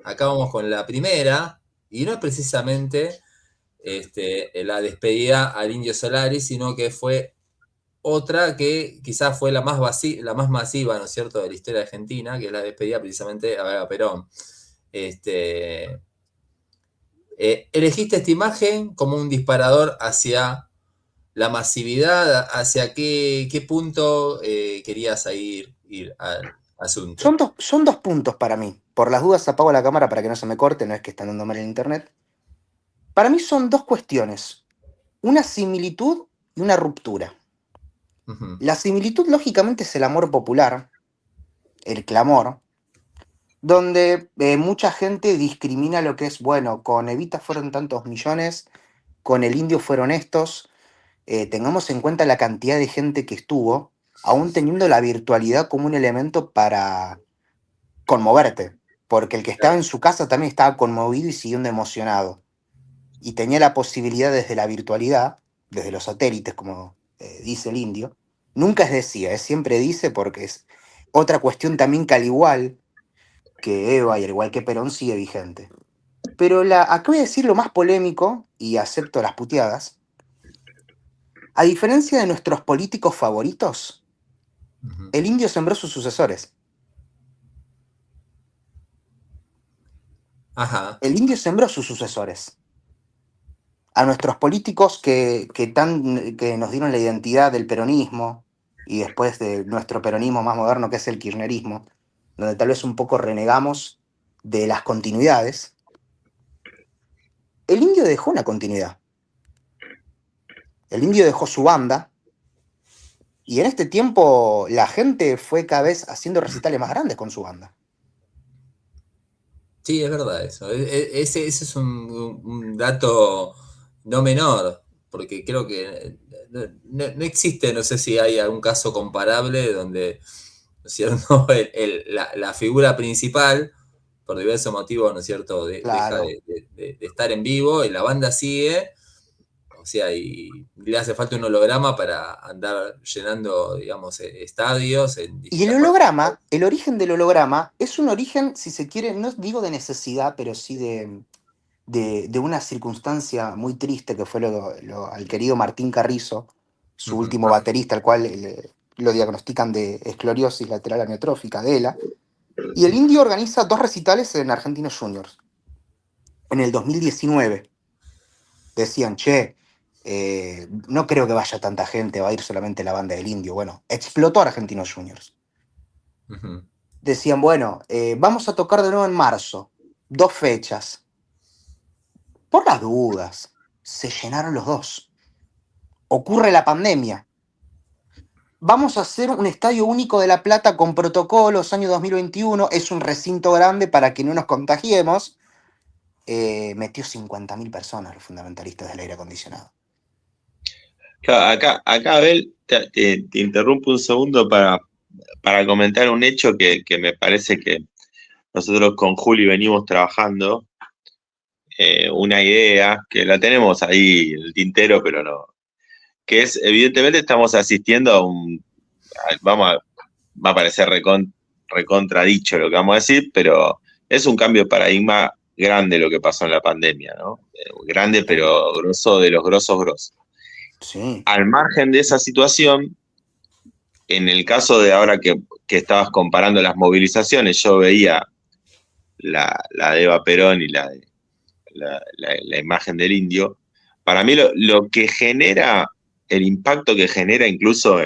Acá vamos con la primera, y no es precisamente la despedida al Indio Solari, sino que fue otra que quizás fue la más masiva, ¿no es cierto?, de la historia argentina, que es la despedida precisamente a Perón. Elegiste esta imagen como un disparador hacia la masividad, hacia qué punto querías ir al asunto. Son dos puntos para mí. Por las dudas apago la cámara para que no se me corte, no es que está andando mal en internet. Para mí son dos cuestiones, una similitud y una ruptura. Uh-huh. La similitud, lógicamente, es el amor popular, el clamor, donde mucha gente discrimina lo que es, bueno, con Evita fueron tantos millones, con el Indio fueron estos, tengamos en cuenta la cantidad de gente que estuvo, aún teniendo la virtualidad como un elemento para conmoverte, porque el que estaba en su casa también estaba conmovido y siguiendo emocionado, y tenía la posibilidad desde la virtualidad, desde los satélites, como dice el Indio, nunca es decía, es siempre dice porque es otra cuestión también que al igual que Eva y al igual que Perón sigue vigente. Pero acá voy a decir lo más polémico, y acepto las puteadas. A diferencia de nuestros políticos favoritos, Uh-huh. el Indio sembró sus sucesores. Ajá. El Indio sembró sus sucesores. A nuestros políticos que nos dieron la identidad del peronismo y después de nuestro peronismo más moderno, que es el kirchnerismo, donde tal vez un poco renegamos de las continuidades, el Indio dejó una continuidad. El Indio dejó su banda, y en este tiempo la gente fue cada vez haciendo recitales más grandes con su banda. Sí, es verdad eso. Ese es un dato no menor, porque creo que no existe, no sé si hay algún caso comparable donde, ¿no es cierto?, la figura principal, por diversos motivos, ¿no es cierto?, deja Claro. de estar en vivo y la banda sigue, o sea, y le hace falta un holograma para andar llenando, digamos, estadios en Y el distintas partes. holograma, el origen del holograma, es un origen, si se quiere, no digo de necesidad, pero sí de una circunstancia muy triste que fue al querido Martín Carrizo, su Ujú. último baterista, al cual lo diagnostican de esclerosis lateral amiotrófica, de ELA. Y el Indio organiza 2 recitales en Argentinos Juniors. En el 2019 decían, che, no creo que vaya tanta gente, va a ir solamente la banda del Indio. Bueno, explotó Argentinos Juniors. Ujú. Decían, bueno, vamos a tocar de nuevo en marzo, 2 fechas. Por las dudas, se llenaron los 2. Ocurre la pandemia. Vamos a hacer un estadio único de La Plata con protocolos, año 2021, es un recinto grande para que no nos contagiemos. Metió 50.000 personas los fundamentalistas del aire acondicionado. Claro, acá Abel, te interrumpo un segundo para comentar un hecho que me parece que nosotros con Juli venimos trabajando, una idea que la tenemos ahí en el tintero, pero no, que es, evidentemente estamos asistiendo va a parecer recontradicho lo que vamos a decir, pero es un cambio de paradigma grande lo que pasó en la pandemia, ¿no? Grande, pero grosso de los grosos. Sí, Al margen de esa situación, en el caso de ahora que estabas comparando las movilizaciones, yo veía la de Eva Perón y la imagen del indio. Para mí lo que genera, el impacto que genera incluso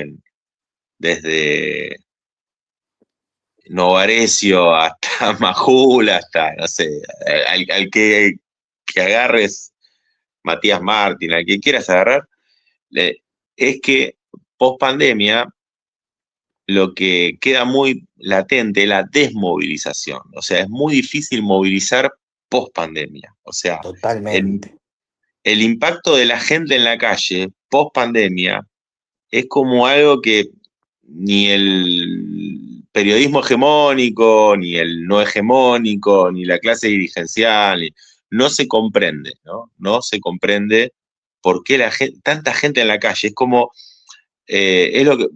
desde Novarecio hasta Majul, hasta, no sé, al que agarres Matías Martín, al que quieras agarrar, es que post pandemia lo que queda muy latente es la desmovilización. O sea, es muy difícil movilizar post pandemia. O sea, el, totalmente. el impacto de la gente en la calle post pandemia es como algo que ni el periodismo hegemónico, ni el no hegemónico, ni la clase dirigencial, no se comprende, ¿no? No se comprende por qué tanta gente en la calle. Es como, es lo que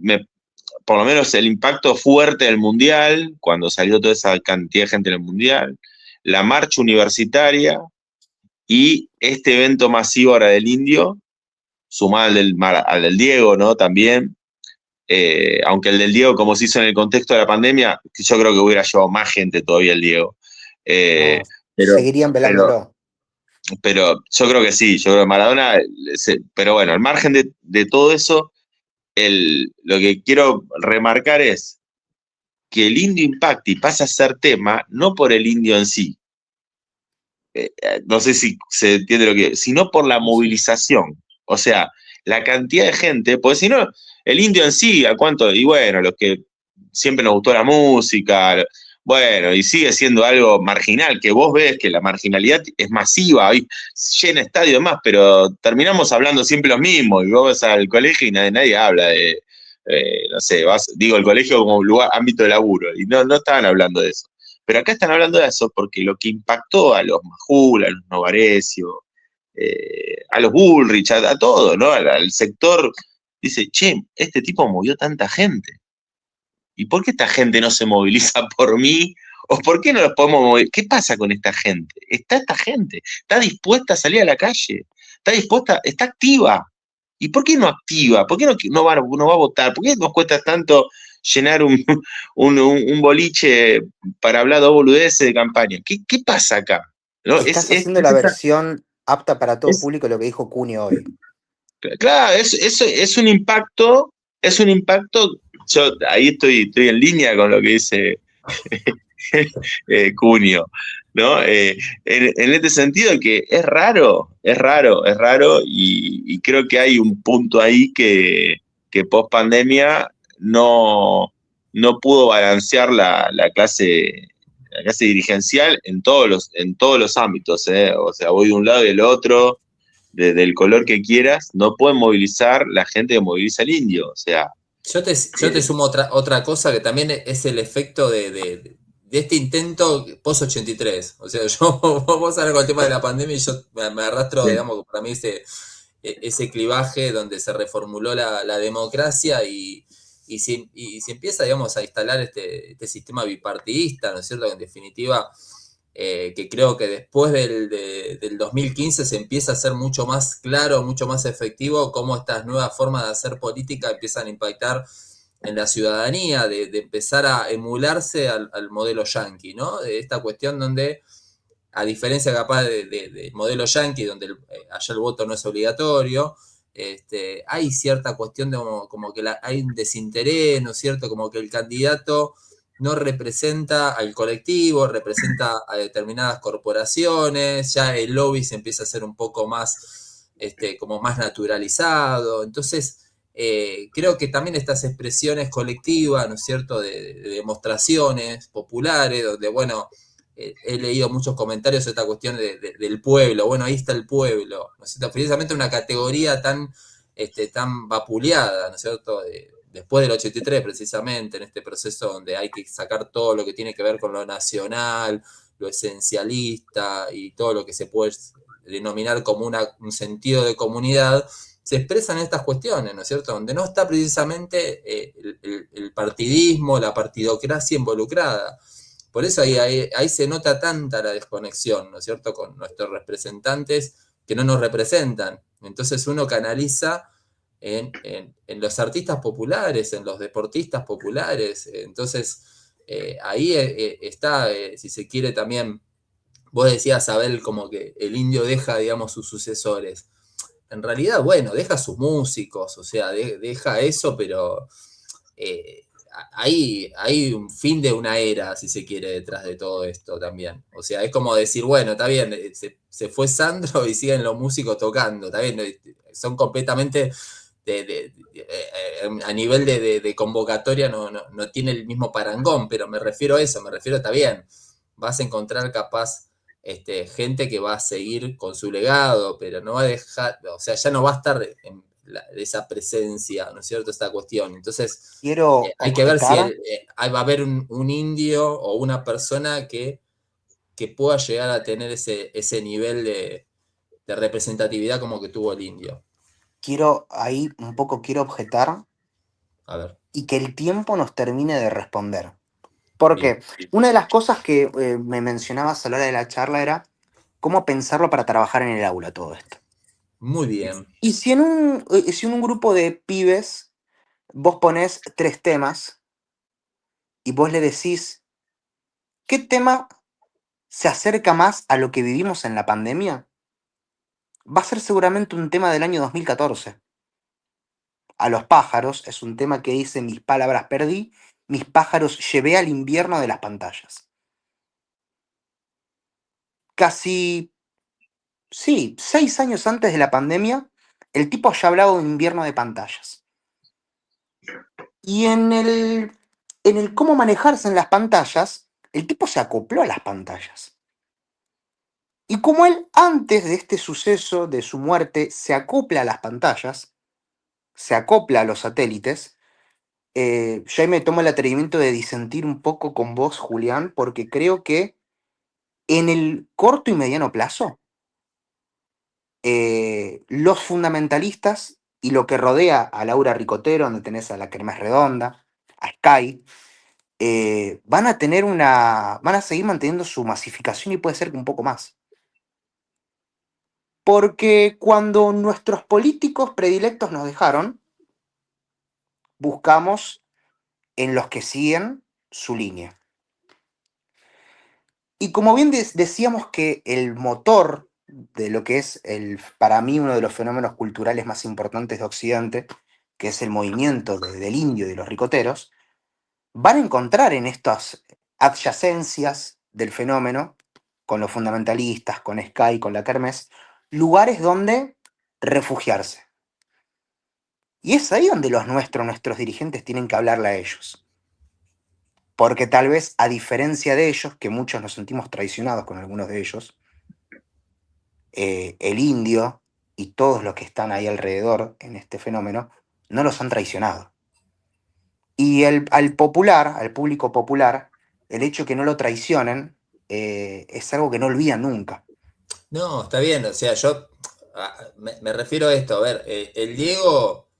por lo menos el impacto fuerte del Mundial, cuando salió toda esa cantidad de gente en el Mundial, la marcha universitaria y este evento masivo ahora del Indio, sumado al del Diego, ¿no? También, aunque el del Diego, como se hizo en el contexto de la pandemia, yo creo que hubiera llevado más gente todavía el Diego. No, Pero, seguirían pero, velándolo. pero yo creo que sí, yo creo que Maradona, pero bueno, al margen de todo eso, lo que quiero remarcar es que el indio impacti pasa a ser tema no por el indio en sí, no sé si se entiende lo que, sino por la movilización. O sea, la cantidad de gente, porque si no, el indio en sí, ¿a cuánto? Y bueno, los que siempre nos gustó la música, bueno, y sigue siendo algo marginal, que vos ves que la marginalidad es masiva, hoy llena estadio y demás, pero terminamos hablando siempre lo mismo, y vos vas al colegio y nadie habla de, no sé, digo el colegio como lugar, ámbito de laburo, y no estaban hablando de eso. Pero acá están hablando de eso porque lo que impactó a los Majul, a los Novarecio, a los Bullrich, a todo, ¿no? Al sector, dice, che, este tipo movió tanta gente. ¿Y por qué esta gente no se moviliza por mí? ¿O por qué no los podemos mover? ¿Qué pasa con esta gente? Está esta gente, está dispuesta a salir a la calle, está dispuesta, está activa. ¿Y por qué no activa? ¿Por qué no va a votar? ¿Por qué nos cuesta tanto llenar un boliche para hablar de boludeces de campaña? ¿Qué pasa acá? ¿No? Estás haciendo la versión apta para todo es- público lo que dijo Cunio hoy. claro, es un impacto, yo ahí estoy en línea con lo que dice Cunio, ¿no? En este sentido que es raro, y creo que hay un punto ahí que post pandemia no pudo balancear la clase dirigencial en todos los ámbitos, ¿eh? O sea, voy de un lado y del otro, del color que quieras, no pueden movilizar la gente que moviliza el indio, o sea. Yo te sumo otra cosa que también es el efecto de este intento post-83. O sea, vos hablar con el tema de la pandemia y yo me arrastro, digamos, para mí ese clivaje donde se reformuló la democracia y se empieza, digamos, a instalar este sistema bipartidista, ¿no es cierto? En definitiva, que creo que después del 2015 se empieza a ser mucho más claro, mucho más efectivo cómo estas nuevas formas de hacer política empiezan a impactar en la ciudadanía, de empezar a emularse al modelo yanqui, ¿no? De esta cuestión donde, a diferencia capaz del modelo yanqui, donde allá el voto no es obligatorio, hay cierta cuestión de como que hay un desinterés, ¿no es cierto? Como que el candidato no representa al colectivo, representa a determinadas corporaciones, ya el lobby se empieza a hacer un poco más, como más naturalizado. Entonces, creo que también estas expresiones colectivas, ¿no es cierto?, de demostraciones populares, donde, bueno, he leído muchos comentarios de esta cuestión del pueblo, bueno, ahí está el pueblo, ¿no es cierto? Precisamente una categoría tan vapuleada, ¿no es cierto?, después del 83 precisamente, en este proceso donde hay que sacar todo lo que tiene que ver con lo nacional, lo esencialista y todo lo que se puede denominar como un sentido de comunidad, se expresan estas cuestiones, ¿no es cierto?, donde no está precisamente el partidismo, la partidocracia involucrada. Por eso ahí se nota tanta la desconexión, ¿no es cierto?, con nuestros representantes que no nos representan. Entonces uno canaliza en los artistas populares, en los deportistas populares. Entonces ahí está, si se quiere también, vos decías, Abel, como que el indio deja, digamos, sus sucesores. En realidad, bueno, deja sus músicos, o sea, deja eso, pero hay un fin de una era, si se quiere, detrás de todo esto también. O sea, es como decir, bueno, está bien, se fue Sandro y siguen los músicos tocando, está bien, son completamente a nivel de convocatoria no tiene el mismo parangón, pero me refiero a eso, está bien, vas a encontrar capaz gente que va a seguir con su legado, pero no va a dejar, o sea, ya no va a estar en esa presencia, ¿no es cierto?, esta cuestión. Entonces, Quiero hay que ver si objetar, va a haber un indio o una persona que pueda llegar a tener ese nivel de representatividad como que tuvo el indio. ahí un poco quiero objetar A ver, y que el tiempo nos termine de responder. bien. Porque una de las cosas que me mencionabas a la hora de la charla era cómo pensarlo para trabajar en el aula todo esto. Muy bien. Y si en un grupo de pibes vos ponés 3 temas y vos le decís, ¿qué tema se acerca más a lo que vivimos en la pandemia? Va a ser seguramente un tema del año 2014. A los pájaros es un tema que dice, mis palabras perdí, mis pájaros llevé al invierno de las pantallas. Casi, sí, 6 años antes de la pandemia, el tipo ya hablaba de un invierno de pantallas. Y en el cómo manejarse en las pantallas, el tipo se acopló a las pantallas. Y como él, antes de este suceso de su muerte, se acopla a las pantallas, se acopla a los satélites, yo ahí me tomo el atrevimiento de disentir un poco con vos, Julián, porque creo que en el corto y mediano plazo, los fundamentalistas y lo que rodea a Laura Ricotero, donde tenés a la Kermés Redonda, a Sky, van a seguir manteniendo su masificación y puede ser que un poco más. Porque cuando nuestros políticos predilectos nos dejaron, buscamos en los que siguen su línea. Y como bien decíamos que el motor de lo que es para mí uno de los fenómenos culturales más importantes de Occidente, que es el movimiento del indio y de los ricoteros, van a encontrar en estas adyacencias del fenómeno, con los fundamentalistas, con Sky, con la Kermés, lugares donde refugiarse. Y es ahí donde nuestros dirigentes tienen que hablarle a ellos. Porque tal vez, a diferencia de ellos, que muchos nos sentimos traicionados con algunos de ellos, el indio y todos los que están ahí alrededor en este fenómeno, no los han traicionado. Y al público popular, el hecho que no lo traicionen es algo que no olvidan nunca. No, está bien, o sea, yo me refiero a esto, a ver, el Diego,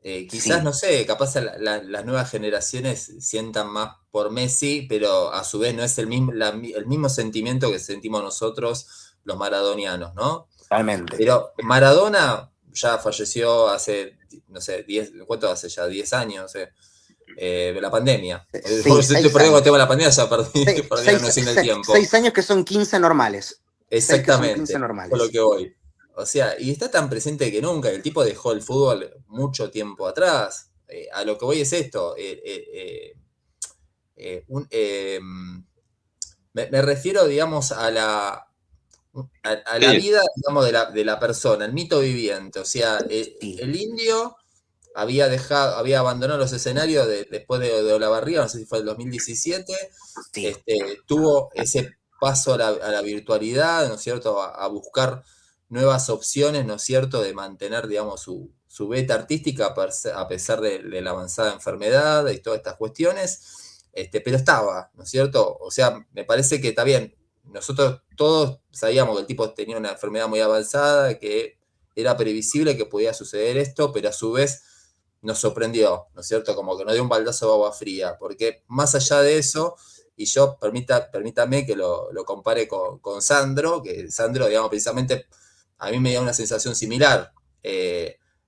quizás, Sí, no sé, capaz las nuevas generaciones sientan más por Messi, pero a su vez no es el mismo sentimiento que sentimos nosotros los maradonianos, ¿no? realmente. Pero Maradona ya falleció hace, no sé, ¿cuánto hace ya? 10 años, no sé. La pandemia. Sí, Si estoy 6 perdido con el tema de años. la pandemia, ya perdí la noción del tiempo. 6 años que son 15 normales. 6 que son 15 Exactamente, por lo normales. que voy. O sea, y está tan presente que nunca. El tipo dejó el fútbol mucho tiempo atrás. A lo que voy es esto. Me refiero, digamos, a la Sí, vida, digamos, de la persona, el mito viviente. O sea, Sí, el indio había abandonado los escenarios después de Olavarría, no sé si fue el 2017, sí. tuvo ese paso a la virtualidad, ¿no es cierto?, a buscar nuevas opciones, ¿no es cierto?, de mantener, digamos, su beta artística a pesar de la avanzada enfermedad y todas estas cuestiones, pero estaba, ¿no es cierto? O sea, me parece que está bien, nosotros todos sabíamos que el tipo tenía una enfermedad muy avanzada, que era previsible que podía suceder esto, pero a su vez nos sorprendió, ¿no es cierto? Como que nos dio un baldazo de agua fría, porque más allá de eso, y yo permítame que lo compare con Sandro, que Sandro, digamos, precisamente a mí me dio una sensación similar.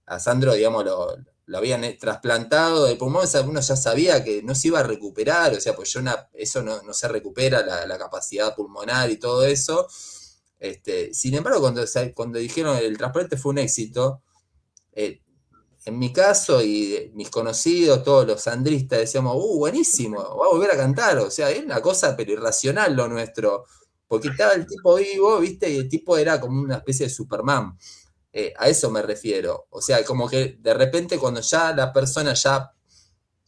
A Sandro, digamos, lo habían trasplantado de pulmón, uno ya sabía que no se iba a recuperar, o sea, pues eso no se recupera, la capacidad pulmonar y todo eso. Sin embargo, cuando dijeron el trasplante fue un éxito, en mi caso y mis conocidos, todos los sandristas, decíamos, buenísimo, va a volver a cantar, o sea, es una cosa pero irracional lo nuestro, porque estaba el tipo vivo, ¿viste? Y el tipo era como una especie de Superman. A eso me refiero. O sea, como que de repente cuando ya la persona ya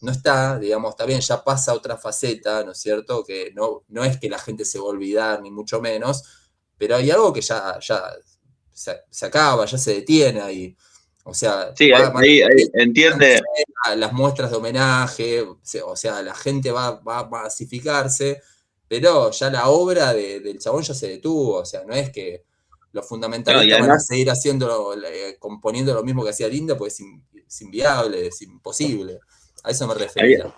no está, digamos, está bien, ya pasa a otra faceta, ¿no es cierto? Que no es que la gente se va a olvidar, ni mucho menos, pero hay algo que ya se acaba, ya se detiene ahí. O sea, Sí, ahí entiende. a las muestras de homenaje, o sea, la gente va a masificarse, pero ya la obra del chabón ya se detuvo, o sea, no es que los No, y fundamentalistas van a además, seguir componiendo lo mismo que hacía Linda, pues es inviable, es imposible. A eso me ahí- refería.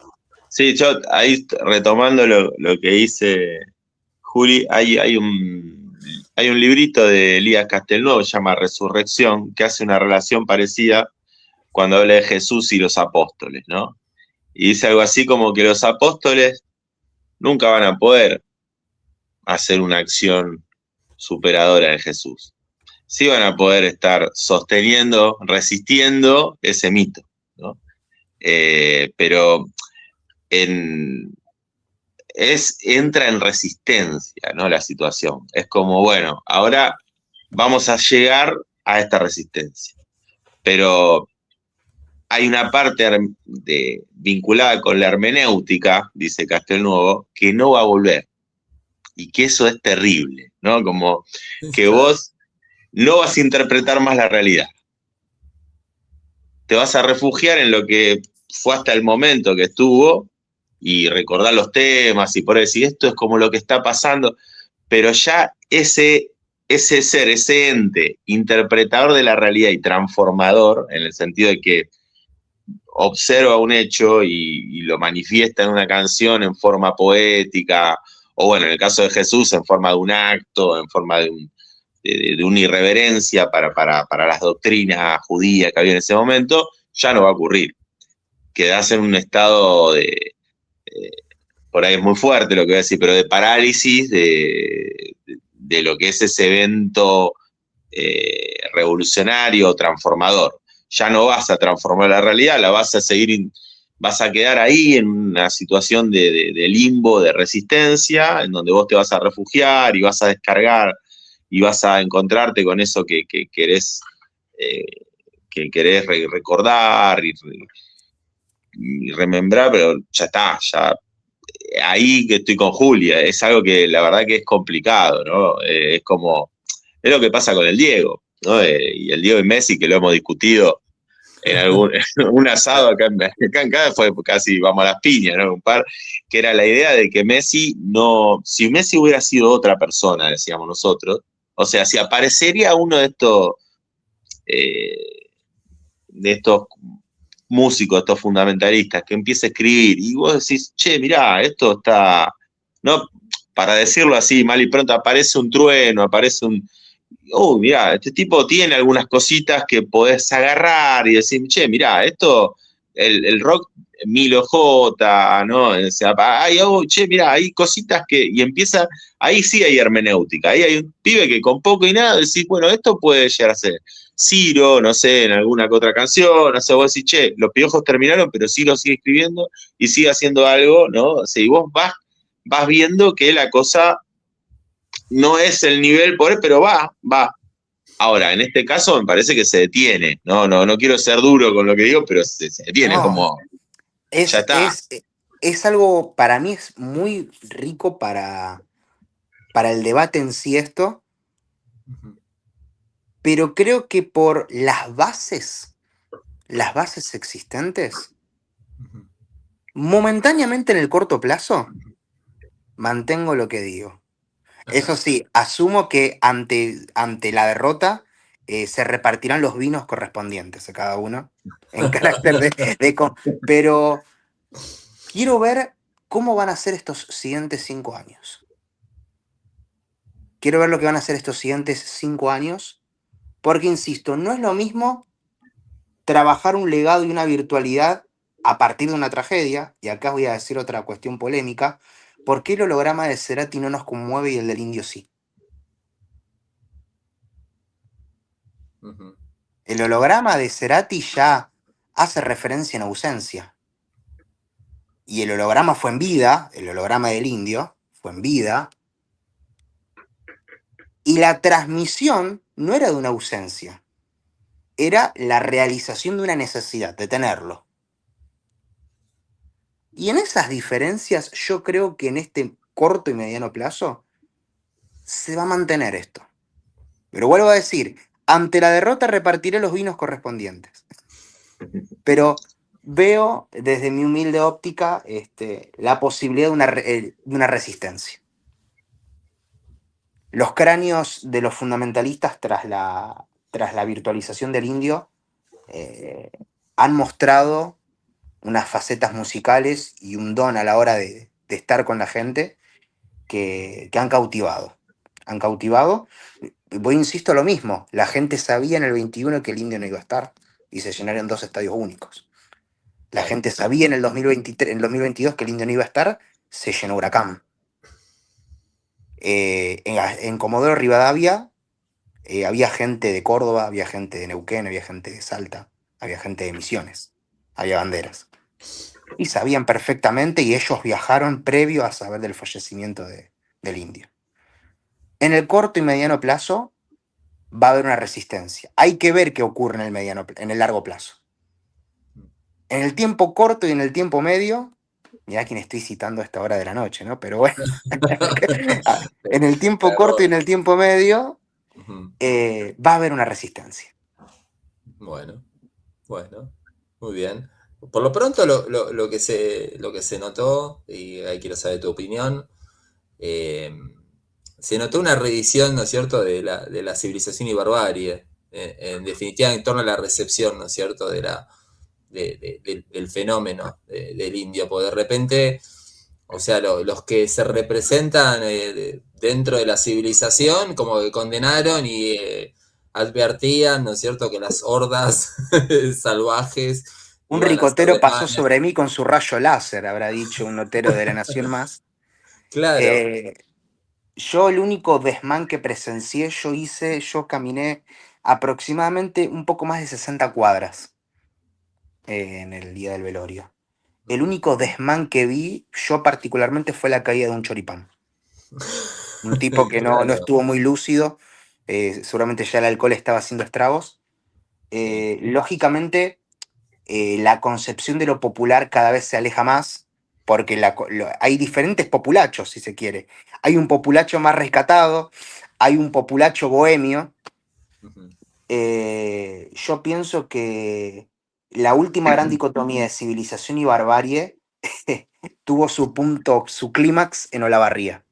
sí, yo ahí retomando lo que dice Juli, hay un librito de Elías Castelnuovo, se llama Resurrección, que hace una relación parecida cuando habla de Jesús y los apóstoles, ¿no? Y dice algo así como que los apóstoles nunca van a poder hacer una acción superadora de Jesús. Sí van a poder estar sosteniendo, resistiendo ese mito, ¿no? Pero entra en resistencia, ¿no? La situación. Es como, bueno, ahora vamos a llegar a esta resistencia. Pero hay una parte vinculada con la hermenéutica, dice Castelnuovo, que no va a volver. Y que eso es terrible, ¿no? Como que vos no vas a interpretar más la realidad. Te vas a refugiar en lo que fue hasta el momento que estuvo y recordar los temas y por decir, esto es como lo que está pasando, pero ya ese ser, ese ente interpretador de la realidad y transformador, en el sentido de que observa un hecho y lo manifiesta en una canción en forma poética, o bueno, en el caso de Jesús, en forma de un acto, en forma de una irreverencia para las doctrinas judías que había en ese momento, ya no va a ocurrir. Quedás en un estado por ahí es muy fuerte lo que voy a decir, pero de parálisis de lo que es ese evento revolucionario o transformador. Ya no vas a transformar la realidad, la vas a seguir, vas a quedar ahí en una situación de limbo, de resistencia, en donde vos te vas a refugiar y vas a descargar y vas a encontrarte con eso que querés, recordar y remembrar, pero ya está, ya ahí que estoy con Julia, es algo que la verdad que es complicado, ¿no? Es como, es lo que pasa con el Diego, ¿no? Y el Diego y Messi, que lo hemos discutido en un asado acá en cada fue casi vamos a las piñas, ¿no? Un par, que era la idea de que Messi no, si Messi hubiera sido otra persona, decíamos nosotros, o sea, si aparecería uno de estos músicos, estos fundamentalistas, que empieza a escribir y vos decís, che, mirá, esto está, no, para decirlo así, mal y pronto, aparece un trueno, aparece un, mirá, este tipo tiene algunas cositas que podés agarrar y decir, che, mirá, esto, el rock Milo J, ¿no? O sea, che, mirá, hay cositas que, y empieza, ahí sí hay hermenéutica, ahí hay un pibe que con poco y nada decís, bueno, esto puede llegar a ser Ciro, no sé, en alguna que otra canción, no sé, vos decís, che, los Piojos terminaron, pero Ciro sigue escribiendo y sigue haciendo algo, ¿no? O sea, y vos vas viendo que la cosa no es el nivel por él, pero va. Ahora, en este caso me parece que se detiene. No quiero ser duro con lo que digo, pero se detiene, No, como, ya está. es algo, para mí es muy rico para el debate en sí esto, pero creo que por las bases existentes, momentáneamente en el corto plazo, mantengo lo que digo. Eso sí, asumo que ante la derrota se repartirán los vinos correspondientes a cada uno, en carácter pero quiero ver cómo van a ser estos siguientes 5 años. Quiero ver lo que van a hacer estos siguientes 5 años, porque, insisto, no es lo mismo trabajar un legado y una virtualidad a partir de una tragedia, y acá voy a decir otra cuestión polémica, ¿por qué el holograma de Cerati no nos conmueve y el del Indio sí? Ujú. El holograma de Cerati ya hace referencia en ausencia. Y el holograma fue en vida, el holograma del Indio fue en vida, y la transmisión no era de una ausencia, era la realización de una necesidad, de tenerlo. Y en esas diferencias yo creo que en este corto y mediano plazo se va a mantener esto. Pero vuelvo a decir, ante la derrota repartiré los vinos correspondientes. Pero veo desde mi humilde óptica la posibilidad de una resistencia. Los cráneos de los fundamentalistas tras la virtualización del Indio han mostrado unas facetas musicales y un don a la hora de estar con la gente que han cautivado. Han cautivado. Voy, insisto, lo mismo. La gente sabía en el 21 que el Indio no iba a estar y se llenaron 2 estadios únicos. La gente sabía en el 2023, en el 2022 que el Indio no iba a estar, se llenó Huracán. En Comodoro Rivadavia había gente de Córdoba, había gente de Neuquén, había gente de Salta, había gente de Misiones, había banderas. Y sabían perfectamente, y ellos viajaron previo a saber del fallecimiento del Indio. En el corto y mediano plazo va a haber una resistencia. Hay que ver qué ocurre en el largo plazo. En el tiempo corto y en el tiempo medio, mirá quién estoy citando a esta hora de la noche, ¿no? Pero bueno, en el tiempo corto y en el tiempo medio Ujú. va a haber una resistencia. Bueno, muy bien. Por lo pronto lo que se notó, y ahí quiero saber tu opinión, se notó una reedición, ¿no es cierto?, de la civilización y barbarie, en definitiva en torno a la recepción, ¿no es cierto?, del fenómeno del indio, porque de repente, o sea, los que se representan dentro de la civilización como que condenaron y advertían, ¿no es cierto?, que las hordas salvajes Un iban a ser ricotero de pasó malas. sobre mí con su rayo láser, habrá dicho un notero de La Nación Más. Claro, Yo el único desmán que presencié, yo caminé aproximadamente un poco más de 60 cuadras en el día del velorio. El único desmán que vi, yo particularmente, fue la caída de un choripán. Un tipo que no claro. estuvo muy lúcido, seguramente ya el alcohol estaba haciendo estragos. Lógicamente, la concepción de lo popular cada vez se aleja más, porque hay diferentes populachos, si se quiere. Hay un populacho más rescatado, hay un populacho bohemio. Ujú. Yo pienso que la última gran dicotomía de civilización y barbarie tuvo su punto, su clímax en Olavarría.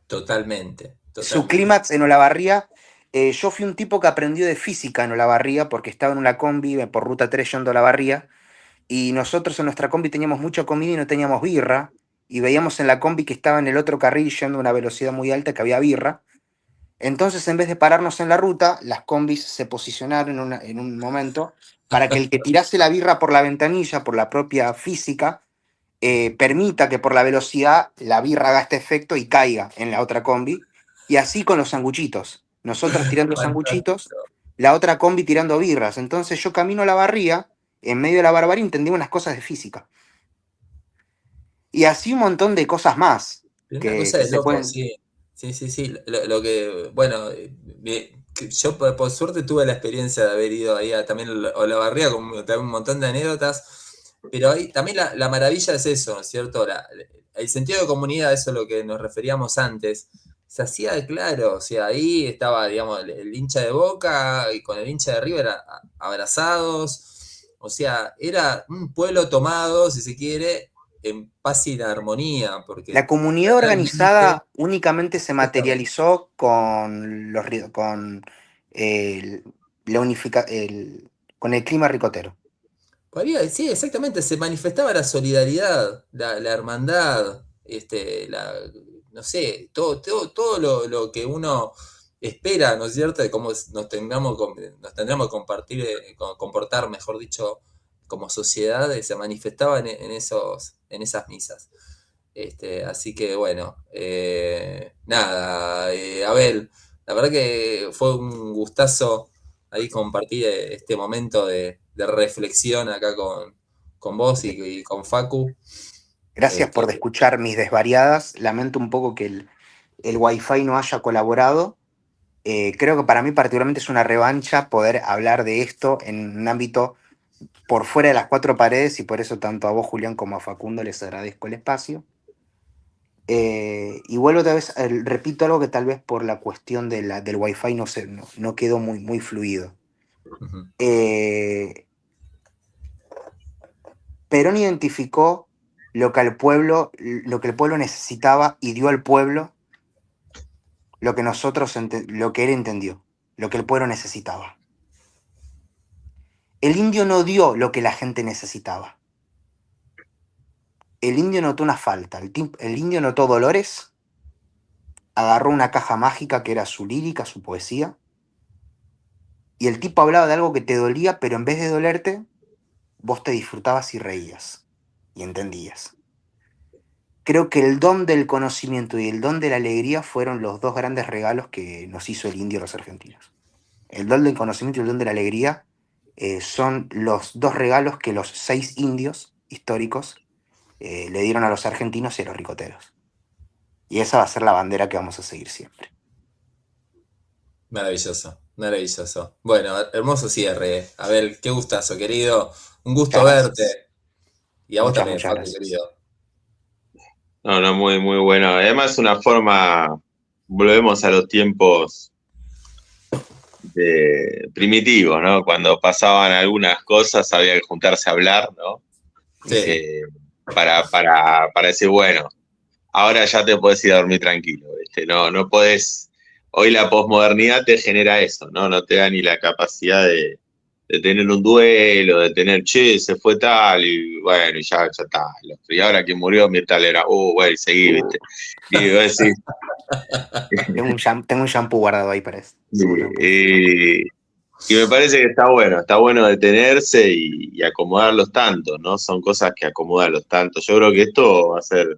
Totalmente, Su totalmente. clímax en Olavarría. Yo fui un tipo que aprendió de física en Olavarría porque estaba en una combi por ruta 3 yendo a Olavarría. Y nosotros en nuestra combi teníamos mucha comida y no teníamos birra. Y veíamos en la combi que estaba en el otro carril yendo a una velocidad muy alta que había birra. Entonces, en vez de pararnos en la ruta, las combis se posicionaron en un momento para que el que tirase la birra por la ventanilla, por la propia física, permita que por la velocidad la birra haga este efecto y caiga en la otra combi. Y así con los sanguchitos. Nosotros tirando sanguchitos, la otra combi tirando birras. Entonces yo camino a la barría, en medio de la barbarie entendí unas cosas de física. Y así un montón de cosas más Una cosa que de se loco, pueden... sí. Sí, sí, sí. Lo que, bueno, que yo por suerte tuve la experiencia de haber ido ahí también a Olavarría con también un montón de anécdotas, pero ahí también la maravilla es eso, ¿no es cierto? El sentido de comunidad, eso es lo que nos referíamos antes, se hacía claro, o sea, ahí estaba, digamos, el hincha de Boca y con el hincha de River abrazados, o sea, era un pueblo tomado, si se quiere, en paz y en armonía, porque La comunidad realmente organizada únicamente se materializó con el, con el clima ricotero. sí, exactamente, se manifestaba la solidaridad, la hermandad, no sé, todo lo que uno espera, ¿no es cierto?, de cómo nos tendríamos que comportar, mejor dicho, como sociedad, se manifestaba en esas misas. Así que bueno, nada, Abel, la verdad que fue un gustazo ahí compartir este momento de reflexión acá con vos y con Facu. Gracias por escuchar mis desvariadas. Lamento un poco que el Wi-Fi no haya colaborado. Creo que para mí particularmente es una revancha poder hablar de esto en un ámbito por fuera de las cuatro paredes, y por eso tanto a vos, Julián, como a Facundo les agradezco el espacio. Y vuelvo otra vez, repito algo que tal vez por la cuestión del Wi-Fi no quedó muy fluido. Ujú. Perón identificó lo que el pueblo necesitaba y dio al pueblo lo que lo que él entendió, lo que el pueblo necesitaba. El indio no dio lo que la gente necesitaba. El indio notó una falta. El indio notó dolores, agarró una caja mágica que era su lírica, su poesía, y el tipo hablaba de algo que te dolía, pero en vez de dolerte, vos te disfrutabas y reías y entendías. Creo que el don del conocimiento y el don de la alegría fueron los dos grandes regalos que nos hizo el indio a los argentinos. El don del conocimiento y el don de la alegría son los dos regalos que los 6 indios históricos le dieron a los argentinos y a los ricoteros. Y esa va a ser la bandera que vamos a seguir siempre. Maravilloso, maravilloso. Bueno, hermoso cierre. Abel, qué gustazo, querido. Un gusto Muchas verte. gracias. Y a vos Muchas también, Facu, gracias. querido. No, muy bueno. Además, una forma, volvemos a los tiempos primitivos, ¿no? Cuando pasaban algunas cosas había que juntarse a hablar, ¿no? Sí. Para decir, bueno, ahora ya te puedes ir a dormir tranquilo, ¿viste? No podés. Hoy la posmodernidad te genera eso, ¿no? No te da ni la capacidad de tener un duelo, de tener, che, se fue tal, y bueno, y ya está. Y ahora que murió Mirta Legrand, bueno, y seguí, ¿viste? Y vos decís, Tengo un shampoo guardado ahí para eso. y me parece que está bueno detenerse y acomodar los tantos, ¿no? Son cosas que acomodan los tantos. Yo creo que esto va a ser,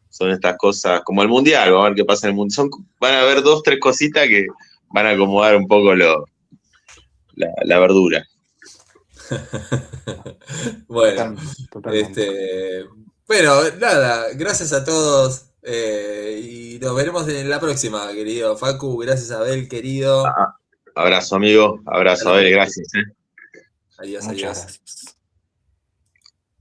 son estas cosas, como el Mundial, vamos a ver qué pasa en el Mundial. Van a haber 2, 3 cositas que van a acomodar un poco la verdura. Bueno, Totalmente. bueno, nada, gracias a todos y nos veremos en la próxima, querido Facu. Gracias, Abel, querido. Abrazo, amigo. Abrazo, Dale, Abel. Gracias. adiós, Muchas adiós. gracias.